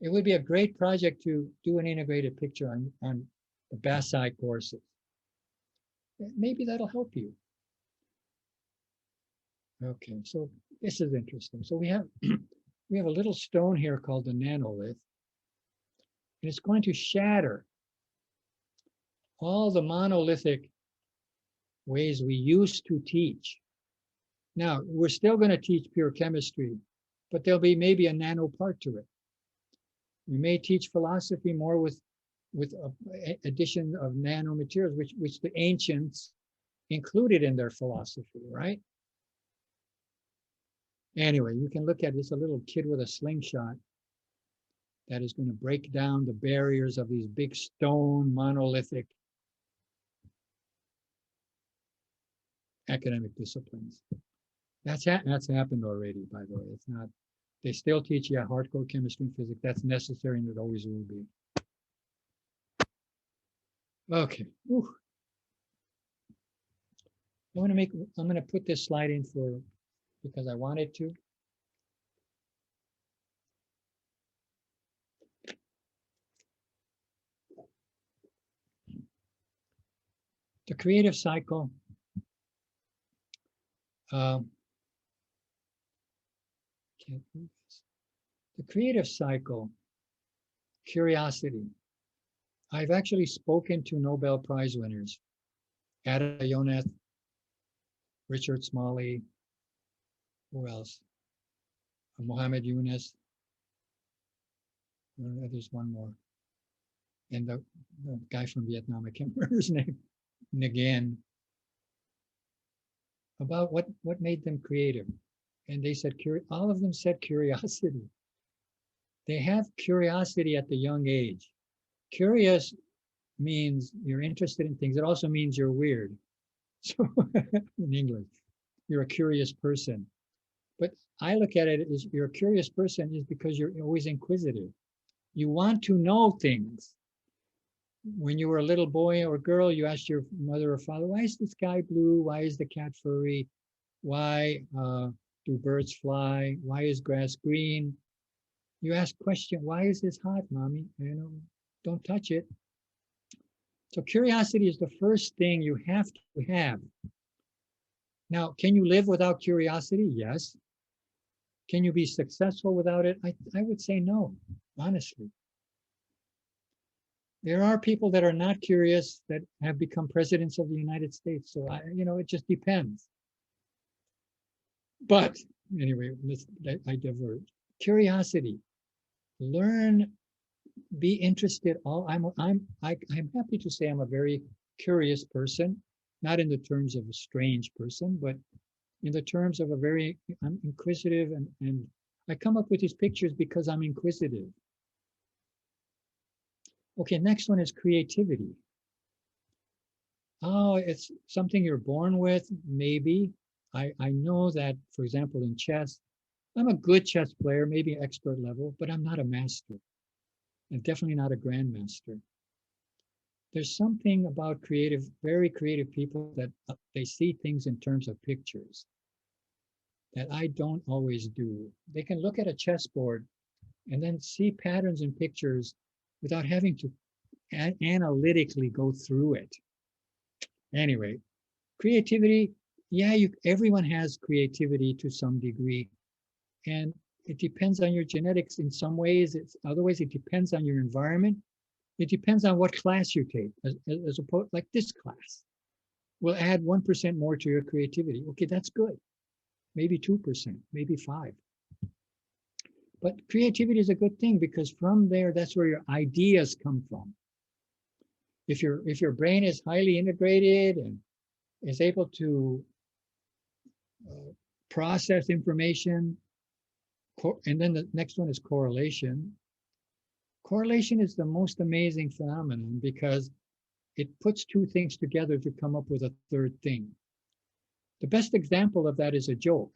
Speaker 1: It would be a great project to do an integrated picture on the BASI courses. Maybe that'll help you. Okay, so this is interesting. So we have a little stone here called the nanolith, and it's going to shatter all the monolithic ways we used to teach. Now, we're still going to teach pure chemistry, but there'll be maybe a nano part to it. We may teach philosophy more with addition of nanomaterials, which the ancients included in their philosophy, right? Anyway, you can look at this, a little kid with a slingshot. that is going to break down the barriers of these big stone monolithic academic disciplines. That's happened already, by the way. It's not, they still teach you hardcore chemistry and physics. That's necessary and it always will be. Okay. Whew. I'm going to put this slide in because I wanted to. The creative cycle. Can't move this. The creative cycle, curiosity. I've actually spoken to Nobel Prize winners, Ada Yonath, Richard Smalley, who else? Mohammed Yunus. There's one more. And the guy from Vietnam, I can't remember his name, Nguyen, about what made them creative. And they said, all of them said curiosity. They have curiosity at the young age. Curious means you're interested in things. It also means you're weird. So in English, you're a curious person. But I look at it as you're a curious person is because you're always inquisitive. You want to know things. When you were a little boy or girl, you asked your mother or father, why is the sky blue? Why is the cat furry? Why do birds fly? Why is grass green? You ask question, why is this hot, mommy? You know, don't touch it. So curiosity is the first thing you have to have. Now, can you live without curiosity? Yes. Can you be successful without it? I would say no, honestly. There are people that are not curious that have become presidents of the United States. So, it just depends. But anyway, I divert. Curiosity, learn, be interested. I'm happy to say I'm a very curious person, not in the terms of a strange person, but in the terms of I'm inquisitive and I come up with these pictures because I'm inquisitive. Okay, next one is creativity. Oh, it's something you're born with, maybe. I know that, for example, in chess, I'm a good chess player, maybe expert level, but I'm not a master. And definitely not a grandmaster. There's something about very creative people that they see things in terms of pictures that I don't always do. They can look at a chessboard and then see patterns in pictures without having to analytically go through it. Anyway, creativity, yeah, everyone has creativity to some degree. And it depends on your genetics in some ways. Other ways, it depends on your environment. It depends on what class you take, as opposed, like this class will add 1% more to your creativity. Okay, that's good. Maybe 2%, maybe 5%. But creativity is a good thing because from there, that's where your ideas come from. If your brain is highly integrated and is able to process information, and then the next one is correlation. Correlation is the most amazing phenomenon because it puts two things together to come up with a third thing. The best example of that is a joke.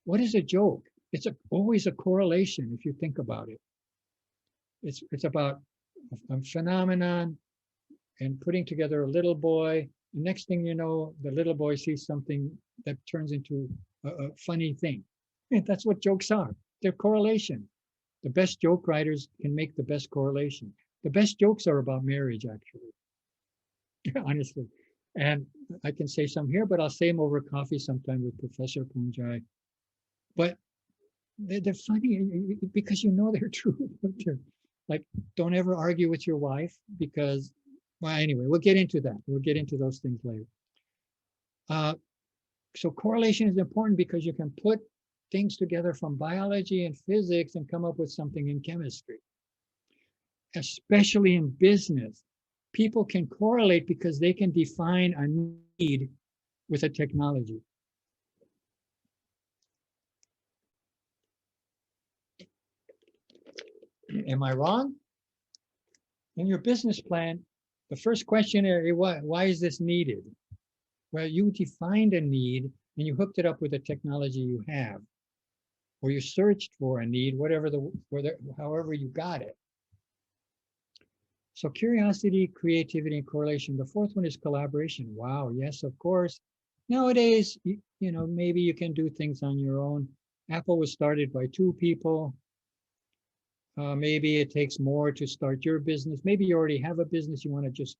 Speaker 1: What is a joke? It's always a correlation if you think about it. It's about a phenomenon and putting together a little boy. The next thing you know, the little boy sees something that turns into a funny thing. And that's what jokes are. They're correlation. The best joke writers can make the best correlation. The best jokes are about marriage, actually, honestly. And I can say some here, but I'll say them over coffee sometime with Professor Punjai. But they're funny because you know they're true. Like, don't ever argue with your wife because, well, anyway, we'll get into that. We'll get into those things later. So correlation is important because you can put things together from biology and physics and come up with something in chemistry. Especially in business, people can correlate because they can define a need with a technology. Am I wrong? In your business plan, the first question is, why is this needed? Well, you defined a need and you hooked it up with the technology you have, or you searched for a need, however you got it. So curiosity, creativity, and correlation. The fourth one is collaboration. Wow, yes, of course. Nowadays, you know, maybe you can do things on your own. Apple was started by 2 people. Maybe it takes more to start your business. Maybe you already have a business. You want to just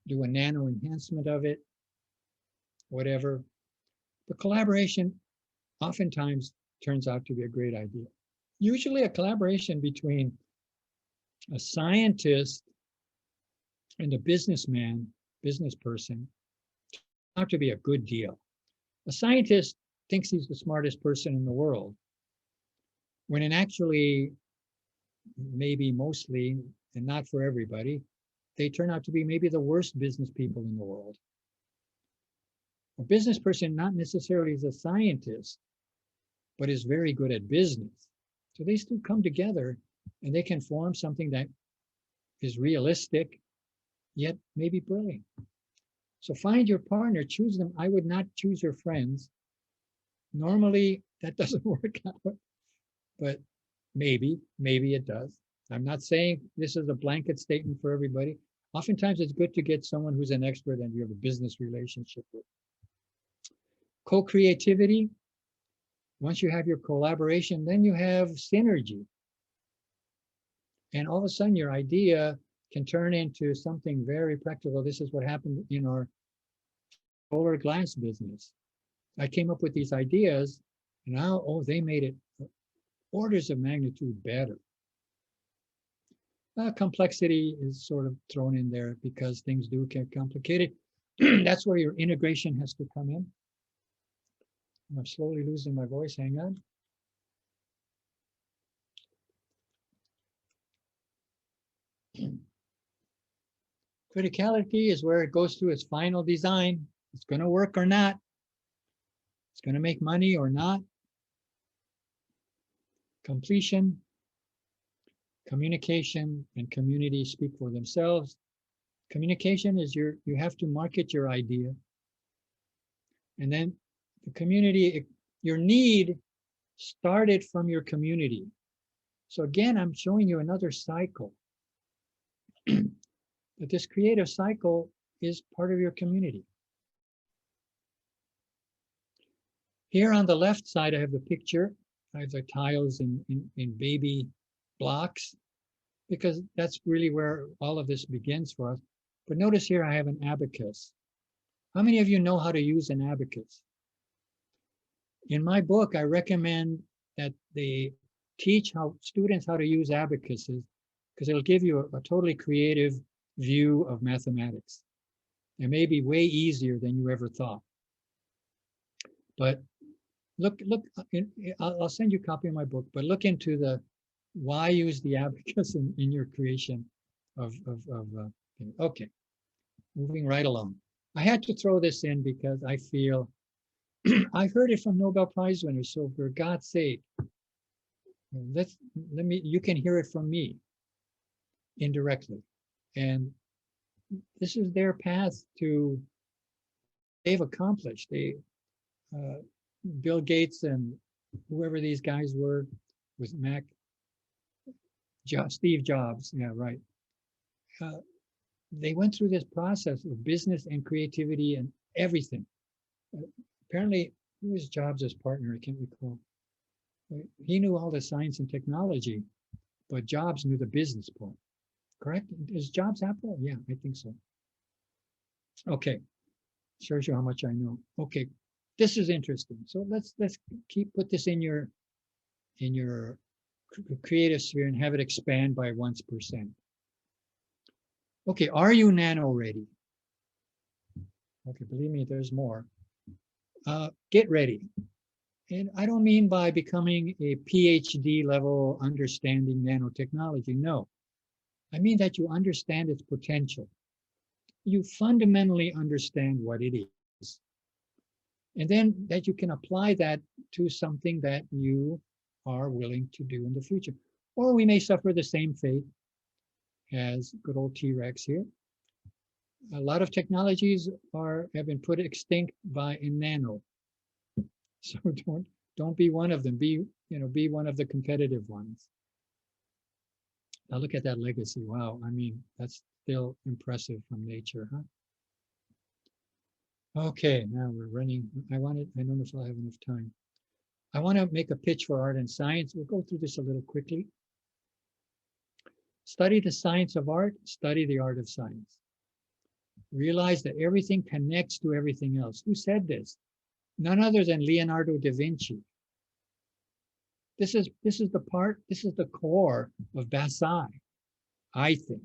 Speaker 1: do a nano enhancement of it, whatever. But collaboration oftentimes turns out to be a great idea. Usually a collaboration between a scientist and a business person, turns out to be a good deal. A scientist thinks he's the smartest person in the world, when in actually, maybe mostly, and not for everybody, they turn out to be maybe the worst business people in the world. A business person not necessarily is a scientist, but is very good at business. So these two come together and they can form something that is realistic, yet maybe brilliant. So find your partner, choose them. I would not choose your friends. Normally that doesn't work out, but maybe it does. I'm not saying this is a blanket statement for everybody. Oftentimes it's good to get someone who's an expert and you have a business relationship with. Co-creativity. Once you have your collaboration, then you have synergy. And all of a sudden your idea can turn into something very practical. This is what happened in our solar glass business. I came up with these ideas and now, they made it orders of magnitude better. Complexity is sort of thrown in there because things do get complicated. That's where your integration has to come in. I'm slowly losing my voice, hang on. Criticality is where it goes through its final design. It's going to work or not. It's going to make money or not. Completion, communication, and community speak for themselves. Communication is you have to market your idea. And then the community, your need started from your community. So again, I'm showing you another cycle. But this creative cycle is part of your community. Here on the left side, I have the picture. I have the tiles in baby blocks, because that's really where all of this begins for us. But notice here I have an abacus. How many of you know how to use an abacus? In my book, I recommend that they teach students how to use abacuses, because it'll give you a totally creative view of mathematics. It may be way easier than you ever thought. But look, I'll send you a copy of my book, but look into the why use the abacus in your creation of okay, moving right along. I had to throw this in because I feel I heard it from Nobel Prize winners, so for God's sake, you can hear it from me indirectly. And this is their path to, they've accomplished. Bill Gates and whoever these guys were with Mac, Steve Jobs, yeah, right. They went through this process of business and creativity and everything. Apparently, who was Jobs' partner? I can't recall. He knew all the science and technology, but Jobs knew the business part. Correct? Is Jobs Apple? Yeah, I think so. Okay, shows you how much I know. Okay, this is interesting. So let's put this in your creative sphere and have it expand by 1%. Okay, are you nano ready? Okay, believe me, there's more. Get ready. And I don't mean by becoming a Ph.D. level understanding nanotechnology. No, I mean that you understand its potential. You fundamentally understand what it is. And then that you can apply that to something that you are willing to do in the future. Or we may suffer the same fate as good old T-Rex here. A lot of technologies have been put extinct by a nano. So don't be one of them. Be one of the competitive ones. Now look at that legacy. Wow, I mean, that's still impressive from nature, huh? Okay, now we're running. I don't know if I'll have enough time. I want to make a pitch for art and science. We'll go through this a little quickly. Study the science of art, study the art of science. Realize that everything connects to everything else. Who said this? None other than Leonardo da Vinci. This is the core of Basai, I think.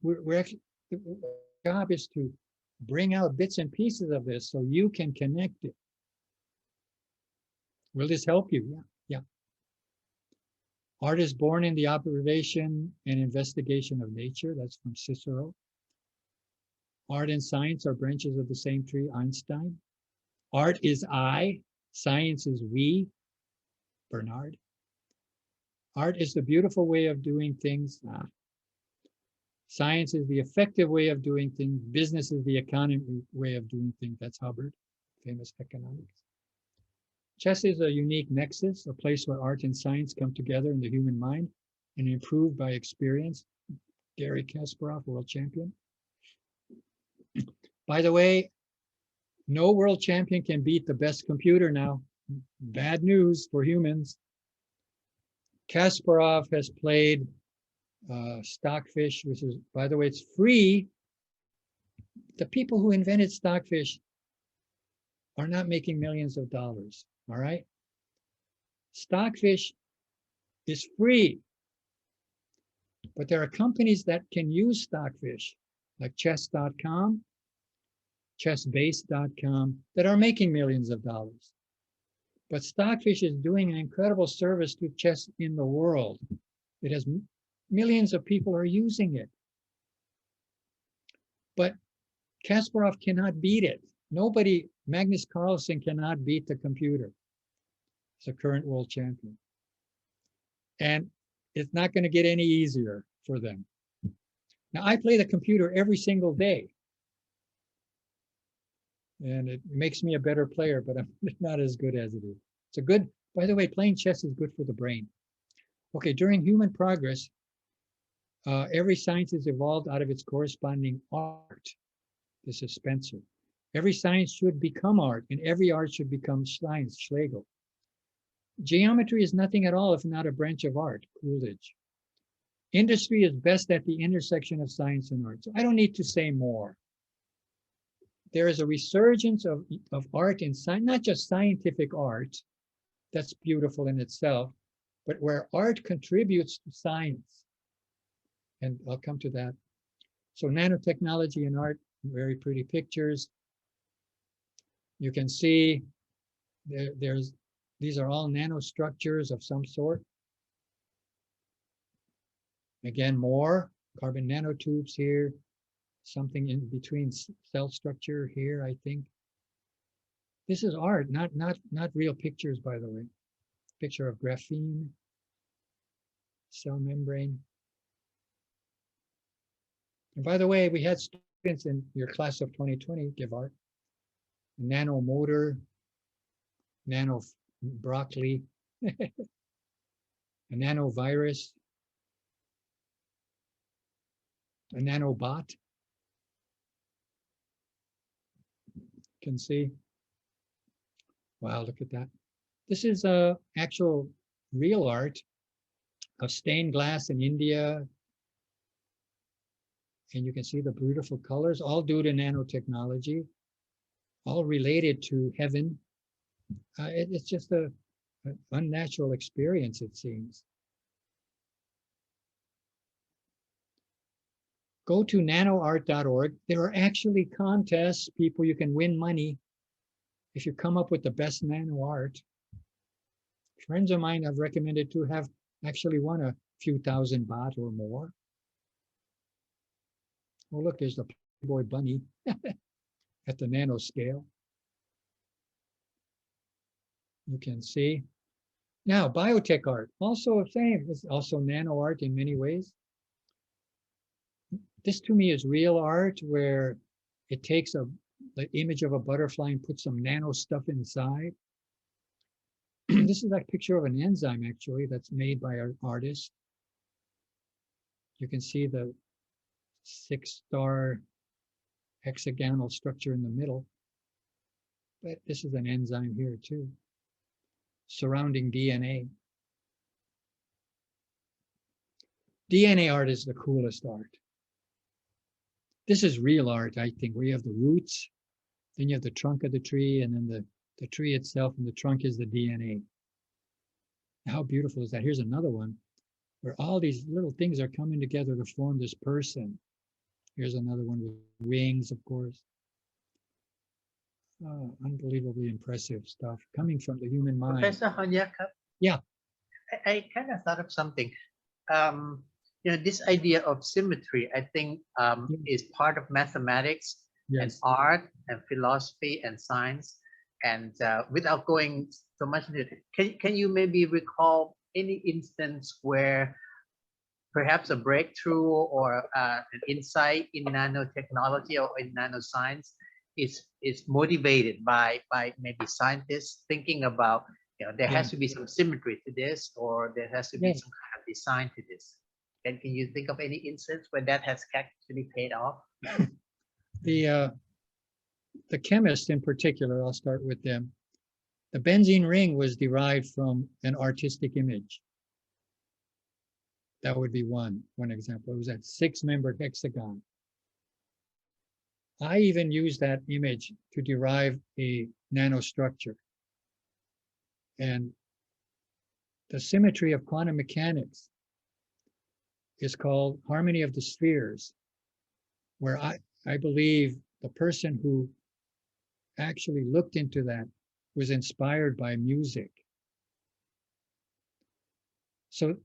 Speaker 1: We're actually, the job is to bring out bits and pieces of this so you can connect it. Will this help you? Yeah. Art is born in the observation and investigation of nature. That's from Cicero. Art and science are branches of the same tree, Einstein. Art is I, science is we, Bernard. Art is the beautiful way of doing things. Science is the effective way of doing things. Business is the economic way of doing things. That's Hubbard, famous economics. Chess is a unique nexus, a place where art and science come together in the human mind and improve by experience. Garry Kasparov, world champion. By the way, no world champion can beat the best computer now. Bad news for humans. Kasparov has played Stockfish, which is, by the way, it's free. The people who invented Stockfish are not making millions of dollars, all right? Stockfish is free, but there are companies that can use Stockfish, like chess.com, chessbase.com, that are making millions of dollars. But Stockfish is doing an incredible service to chess in the world. It has millions of people are using it. But Kasparov cannot beat it. Nobody, Magnus Carlsen cannot beat the computer. It's a current world champion. And it's not going to get any easier for them. Now, I play the computer every single day. And it makes me a better player, but I'm not as good as it is. It's a good, by the way, playing chess is good for the brain. Okay, during human progress, every science is evolved out of its corresponding art. This is Spencer. Every science should become art, and every art should become science, Schlegel. Geometry is nothing at all if not a branch of art, Coolidge. Industry is best at the intersection of science and art. So I don't need to say more. There is a resurgence of art in science, not just scientific art, that's beautiful in itself, but where art contributes to science. And I'll come to that. So nanotechnology and art, very pretty pictures. You can see these are all nanostructures of some sort. Again, more carbon nanotubes here, something in between cell structure here, I think. This is art, not real pictures, by the way. Picture of graphene, cell membrane. And by the way, we had students in your class of 2020 give art. Nano motor, nano broccoli, a nanovirus, a nanobot. You can see. Wow, look at that. This is actual real art of stained glass in India. And you can see the beautiful colors, all due to nanotechnology, all related to heaven. It's just an unnatural experience, it seems. Go to nanoart.org. There are actually contests, people, you can win money if you come up with the best nano art. Friends of mine have recommended to have actually won a few thousand baht or more. Oh, look, there's the Playboy bunny at the nanoscale. You can see. Now, biotech art, also same. It's also nano art in many ways. This to me is real art where it takes the image of a butterfly and puts some nano stuff inside. This is a picture of an enzyme, actually, that's made by an artist. You can see the 6-star hexagonal structure in the middle. But this is an enzyme here, too, surrounding DNA. DNA art is the coolest art. This is real art, I think, where you have the roots, then you have the trunk of the tree, and then the tree itself, and the trunk is the DNA. How beautiful is that? Here's another one where all these little things are coming together to form this person. Here's another one with wings, of course. Oh, unbelievably impressive stuff coming from the human mind.
Speaker 4: Professor Hanya,
Speaker 1: Yeah.
Speaker 4: I kind of thought of something. This idea of symmetry, I think, is part of mathematics and art and philosophy and science. And without going so much into it, can you maybe recall any instance where perhaps a breakthrough or an insight in nanotechnology or in nanoscience is motivated by maybe scientists thinking about, there has to be some symmetry to this, or there has to be some kind of design to this. And can you think of any instance where that has actually paid off?
Speaker 1: The chemists in particular, I'll start with them. The benzene ring was derived from an artistic image. That would be one example. It was that 6-membered hexagon. I even used that image to derive a nanostructure. And the symmetry of quantum mechanics is called harmony of the spheres, where I believe the person who actually looked into that was inspired by music. So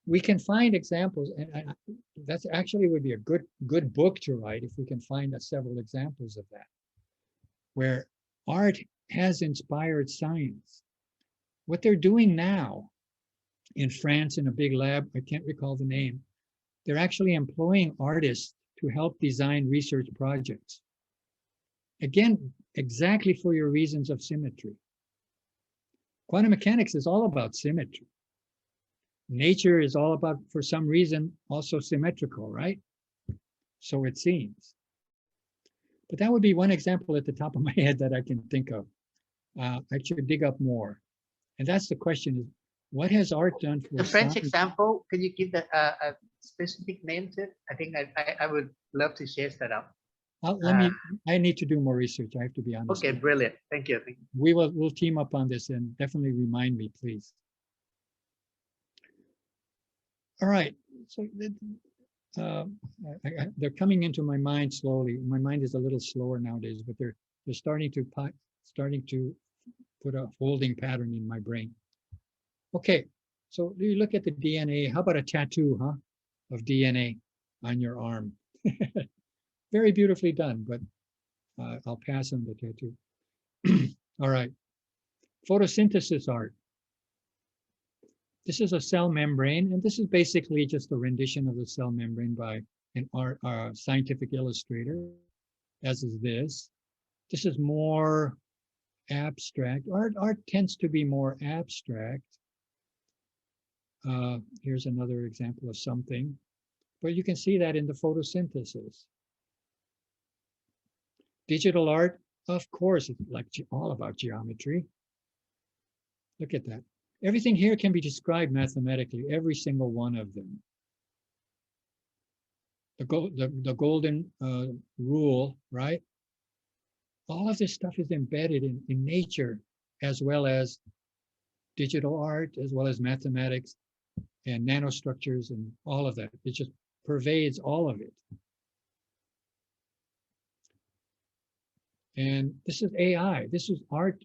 Speaker 1: we can find examples, and that's actually would be a good book to write if we can find several examples of that, where art has inspired science. What they're doing now in France in a big lab, I can't recall the name, they're actually employing artists to help design research projects. Again, exactly for your reasons of symmetry. Quantum mechanics is all about symmetry. Nature is all about, for some reason, also symmetrical, right? So it seems. But that would be one example at the top of my head that I can think of. I should dig up more. And that's the question, is what has art done for
Speaker 4: the French
Speaker 1: science?
Speaker 4: example? Can you give a specific name to it? I think I would love to share that up.
Speaker 1: I need to do more research. I have to be honest.
Speaker 4: Okay, brilliant. Thank you.
Speaker 1: We'll team up on this, and definitely remind me, please. All right. So they're coming into my mind slowly. My mind is a little slower nowadays, but they're starting to put a holding pattern in my brain. Okay. So you look at the DNA. How about a tattoo, of DNA on your arm? Very beautifully done, but I'll pass on the tattoo. All right. Photosynthesis art. This is a cell membrane, and this is basically just a rendition of the cell membrane by an scientific illustrator, as is this. This is more abstract. Art tends to be more abstract. Here's another example of something, but you can see that in the photosynthesis. Digital art, of course, it's like all about geometry. Look at that. Everything here can be described mathematically, every single one of them. The golden rule, right? All of this stuff is embedded in nature, as well as digital art, as well as mathematics and nanostructures and all of that. It just pervades all of it. And this is AI. This is art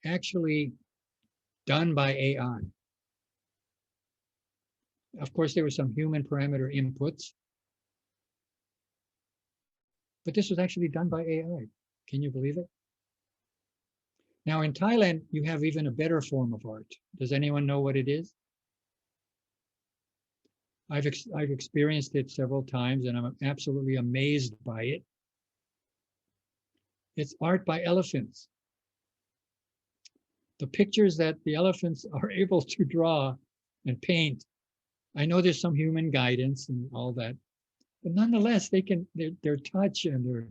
Speaker 1: actually done by AI. Of course, there were some human parameter inputs, but this was actually done by AI. Can you believe it? Now in Thailand, you have even a better form of art. Does anyone know what it is? I've experienced it several times and I'm absolutely amazed by it. It's art by elephants. The pictures that the elephants are able to draw and paint. I know there's some human guidance and all that, but nonetheless, they can, their touch and their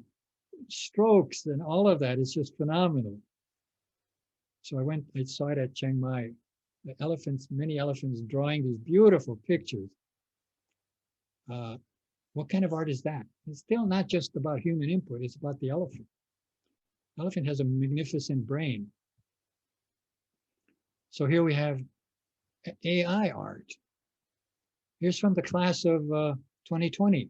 Speaker 1: strokes and all of that is just phenomenal. So I saw it at Chiang Mai. The elephants, many elephants drawing these beautiful pictures. What kind of art is that? It's still not just about human input, it's about the elephant. The elephant has a magnificent brain. So here we have AI art. Here's from the class of 2020.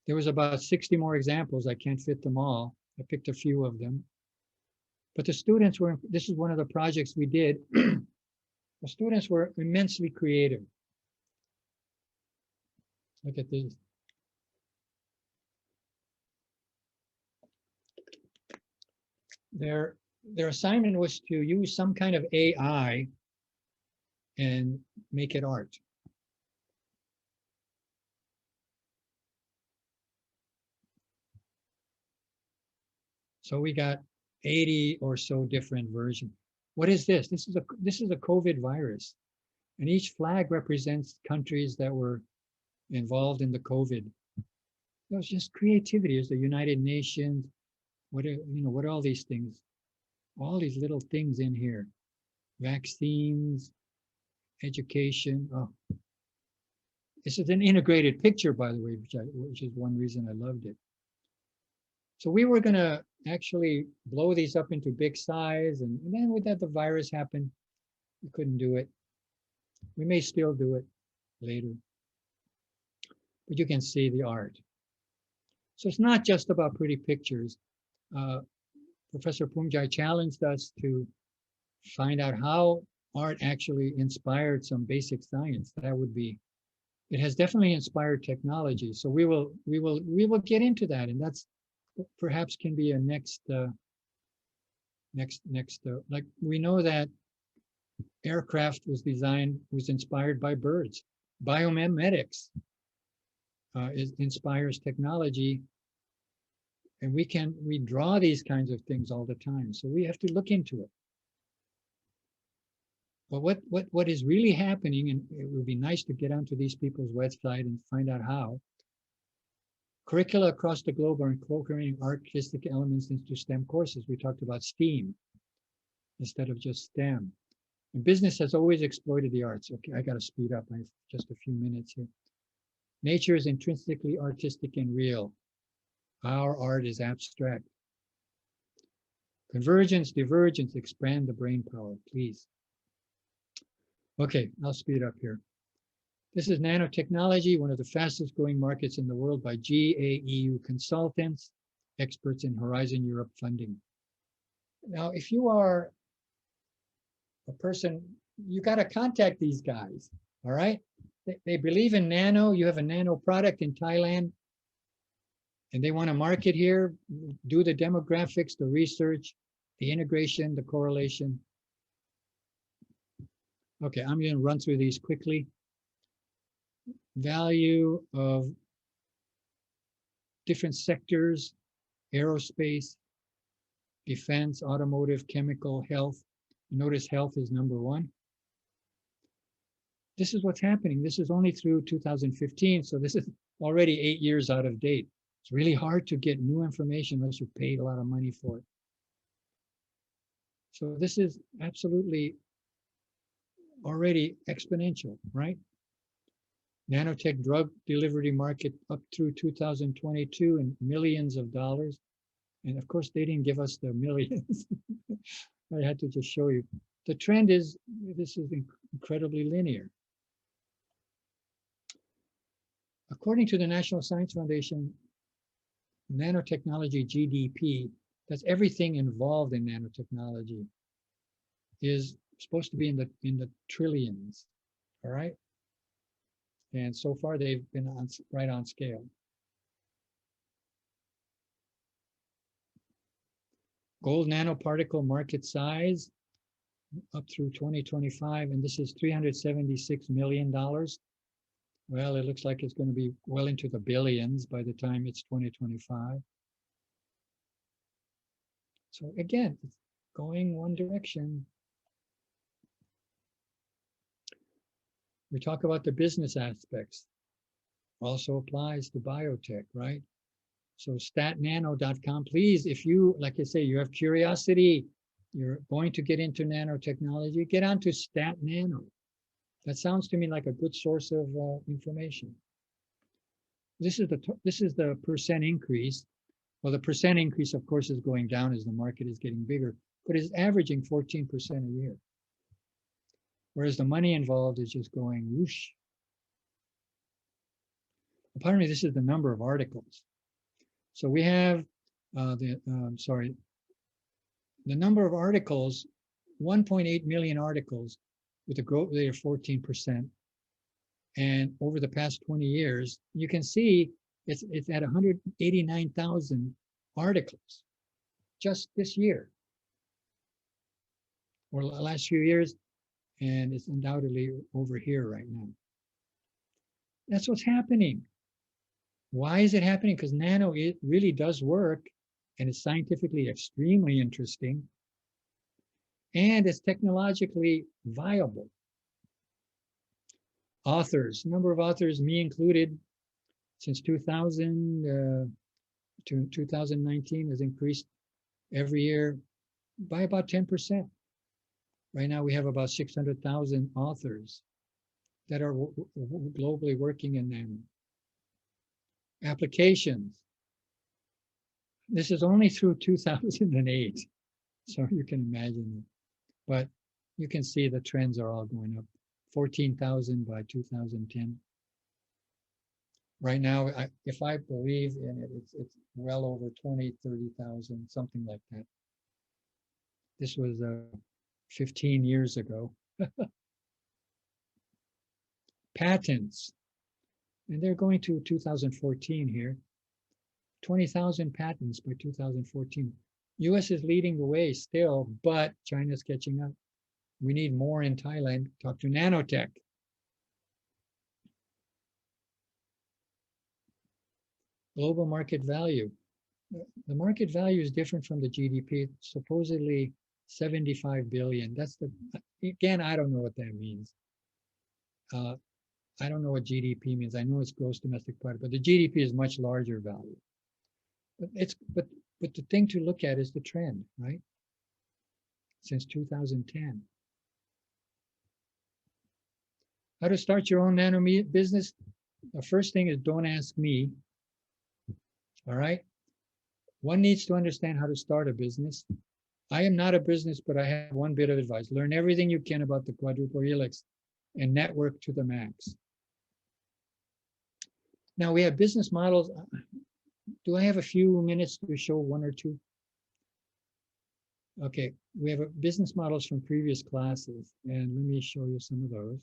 Speaker 1: There was about 60 more examples. I can't fit them all. I picked a few of them. But the students were, this is one of the projects we did. The students were immensely creative. Look at these. Their assignment was to use some kind of AI and make it art. So we got 80 or so different versions. What is this? This is a COVID virus, and each flag represents countries that were involved in the COVID. It was just creativity. There's the United Nations. What are all these things? All these little things in here. Vaccines, education. Oh, this is an integrated picture, by the way, which is one reason I loved it. So we were going to actually blow these up into big size, and then with that, the virus happened. We couldn't do it. We may still do it later. But you can see the art. So it's not just about pretty pictures. Professor Poongjai challenged us to find out how art actually inspired some basic science. That would be, it has definitely inspired technology. So we will get into that, and that's perhaps can be a next like we know that aircraft was inspired by birds. Biomimetics inspires technology, and we draw these kinds of things all the time. So we have to look into it. But what is really happening, and it would be nice to get onto these people's website and find out how. Curricula across the globe are incorporating artistic elements into STEM courses. We talked about STEAM instead of just STEM. And business has always exploited the arts. Okay, I got to speed up. I have just a few minutes here. Nature is intrinsically artistic and real. Our art is abstract. Convergence, divergence, expand the brain power, please. Okay, I'll speed up here. This is nanotechnology, one of the fastest growing markets in the world by GAEU consultants, experts in Horizon Europe funding. Now, if you are a person, you got to contact these guys, all right? They believe in nano. You have a nano product in Thailand, and they want to market here, do the demographics, the research, the integration, the correlation. Okay, I'm going to run through these quickly. Value of different sectors, aerospace, defense, automotive, chemical, health. Notice health is number one. This is what's happening. This is only through 2015, so this is already 8 years out of date. It's really hard to get new information unless you paid a lot of money for it. So this is absolutely already exponential, right? Nanotech drug delivery market up through 2022 and millions of dollars. And of course, they didn't give us the millions. I had to just show you. The trend is, this is incredibly linear. According to the National Science Foundation, nanotechnology GDP, that's everything involved in nanotechnology, is supposed to be in the trillions, all right? And so far, they've been right on scale. Gold nanoparticle market size up through 2025, and this is $376 million. Well, it looks like it's going to be well into the billions by the time it's 2025. So again, it's going one direction. We talk about the business aspects. Also applies to biotech, right? So statnano.com, please, if you, like I say, you have curiosity, you're going to get into nanotechnology, get onto StatNano. That sounds to me like a good source of information. This is the percent increase. Well, the percent increase, of course, is going down as the market is getting bigger, but it's averaging 14% a year. Whereas the money involved is just going whoosh. Pardon me, this is the number of articles. So we have the number of articles, 1.8 million articles with a growth rate of 14%. And over the past 20 years, you can see it's at 189,000 articles just this year or the last few years. And it's undoubtedly over here right now. That's what's happening. Why is it happening? Because nano, it really does work and it's scientifically extremely interesting and it's technologically viable. Authors, number of authors, me included, since 2000 to 2019 has increased every year by about 10%. Right now we have about 600,000 authors that are globally working in nano. Applications. This is only through 2008, so you can imagine. But you can see the trends are all going up. 14,000 by 2010. Right now, if I believe in it, it's well over 20, 30,000, something like that. This was 15 years ago. Patents. And they're going to 2014 here. 20,000 patents by 2014. US is leading the way still, but China's catching up. We need more in Thailand. Talk to nanotech. Global market value. The market value is different from the GDP. It's supposedly 75 billion. That's the, again, I don't know what that means. I don't know what GDP means. I know it's gross domestic product, but the GDP is much larger value. But the thing to look at is the trend, right? Since 2010. How to start your own nano business? The first thing is don't ask me. All right. One needs to understand how to start a business. I am not a business, but I have one bit of advice. Learn everything you can about the quadruple helix and network to the max. Now we have business models. Do I have a few minutes to show one or two? Okay, we have business models from previous classes, and let me show you some of those.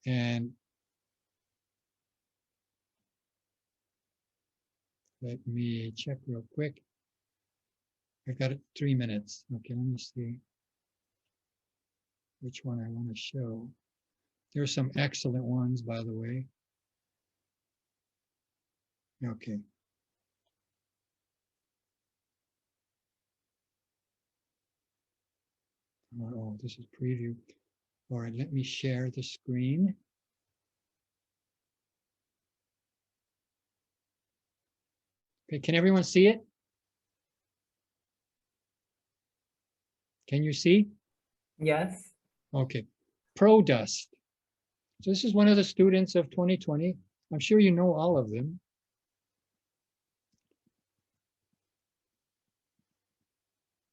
Speaker 1: And let me check real quick. I've got 3 minutes. Okay, let me see which one I want to show. There's some excellent ones, by the way. Okay. Oh, this is preview. All right, let me share the screen. Okay, can everyone see it? Can you see?
Speaker 5: Yes.
Speaker 1: Okay. ProDust. So this is one of the students of 2020. I'm sure you know all of them.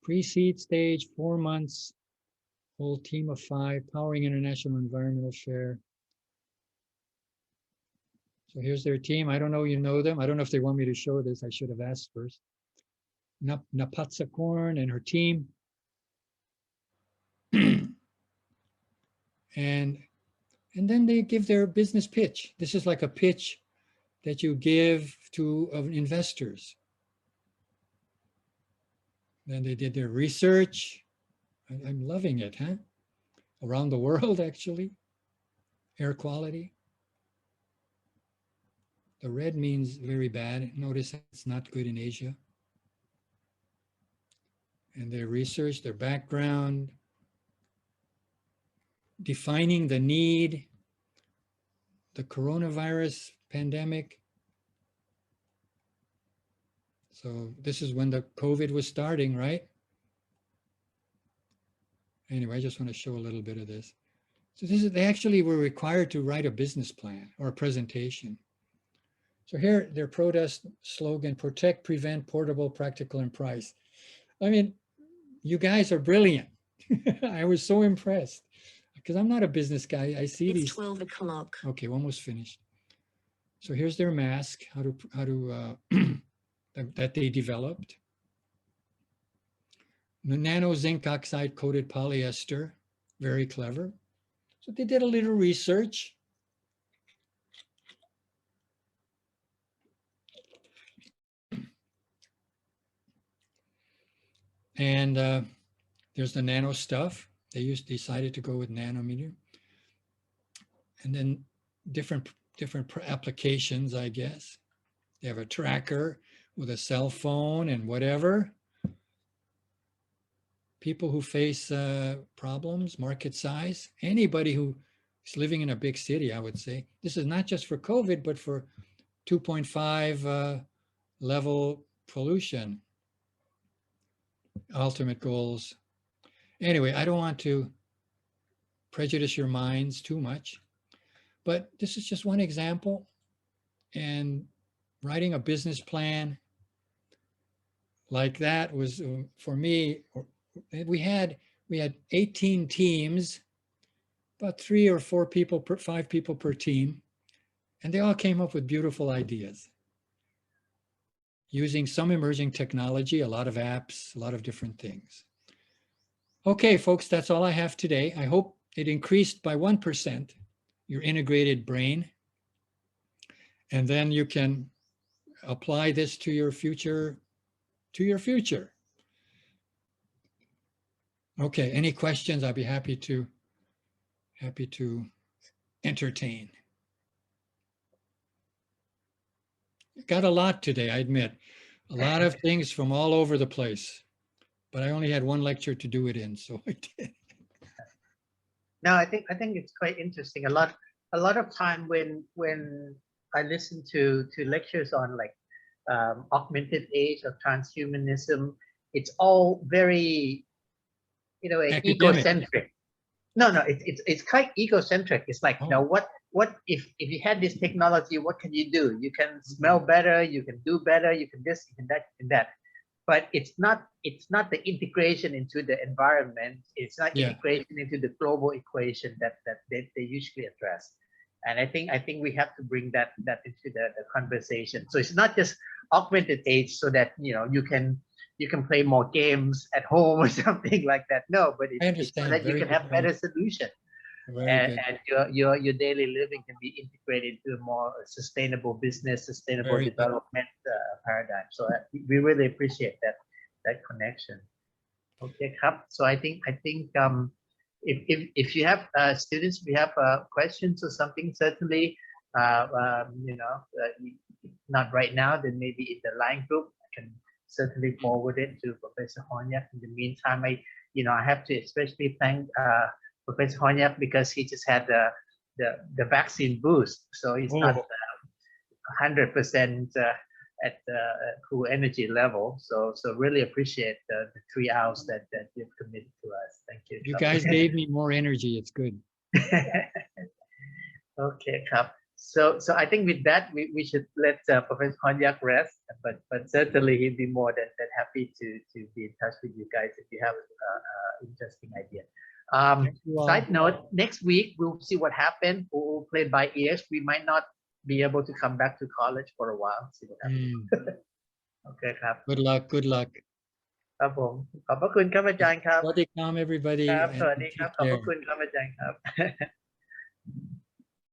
Speaker 1: Pre-seed stage, 4 months, whole team of 5, powering international environmental share. So here's their team. I don't know you know them. I don't know if they want me to show this. I should have asked first. Napatsa Korn and her team. And then they give their business pitch. This is like a pitch that you give to investors. Then they did their research. I'm loving it, huh? Around the world, actually. Air quality. The red means very bad. Notice it's not good in Asia. And their research, their background, defining the need, the coronavirus pandemic. So this is when the COVID was starting, right? Anyway, I just want to show a little bit of this. So they actually were required to write a business plan or a presentation. So here, their protest slogan, protect, prevent, portable, practical, and price. I mean, you guys are brilliant. I was so impressed because I'm not a business guy. I see these.
Speaker 3: It's 12 o'clock.
Speaker 1: Okay, almost finished. So here's their mask, how to that they developed. The nano zinc oxide coated polyester, very clever. So they did a little research. And there's the nano stuff. They decided to go with nanometer. And then different applications, I guess. They have a tracker with a cell phone and whatever. People who face problems, market size, anybody who is living in a big city, I would say. This is not just for COVID, but for 2.5 level pollution. Ultimate goals. Anyway, I don't want to prejudice your minds too much, but this is just one example. And writing a business plan like that was, for me, we had 18 teams, about 3 or 4 people 5 people per team, and they all came up with beautiful ideas using some emerging technology, a lot of apps, a lot of different things. Okay, folks, that's all I have today. I hope it increased by 1% your integrated brain, and then you can apply this to your future. Okay, any questions? I'd be happy to entertain. Got a lot today, I admit. A lot of things from all over the place, but I only had one lecture to do it in, so I did.
Speaker 4: No, I think it's quite interesting. A lot of time when I listen to lectures on like augmented age or transhumanism, it's all very, egocentric. No, it's quite egocentric. It's like, now what if you had this technology, what can you do? You can smell better, you can do better, you can this, you can that, you can that. But it's not the integration into the environment. It's not integration into the global equation that they usually address. And I think we have to bring that into the conversation. So it's not just augmented age so that you can play more games at home or something like that. No, but it's so that you can have better solutions. And your daily living can be integrated into a more sustainable business, sustainable development paradigm. So we really appreciate that connection. Okay, so I think if you have students, we have questions or something, certainly not right now, then maybe in the line group I can certainly forward it to Professor Honyak. In the meantime, I have to especially thank Professor Honyak because he just had the vaccine boost, so he's not 100% at the full energy level. So really appreciate the 3 hours that you've committed to us. Thank you.
Speaker 1: You guys gave me more energy. It's good.
Speaker 4: Okay, Kap. So I think with that we should let Professor Honyak rest, but certainly he'd be more than happy to be in touch with you guys if you have interesting idea. Side note, next week we'll see what happened. We'll play by ears. We might not be able to come back to college for a while. See what happens. Okay, Kap.
Speaker 1: Good luck. Good luck.
Speaker 4: ครับผมขอบพระคุณครับอาจารย์ครับ
Speaker 1: สวัสดีครับ everybody.
Speaker 4: ครับสวัสดีครับขอบพระคุณครับอาจารย์ครับ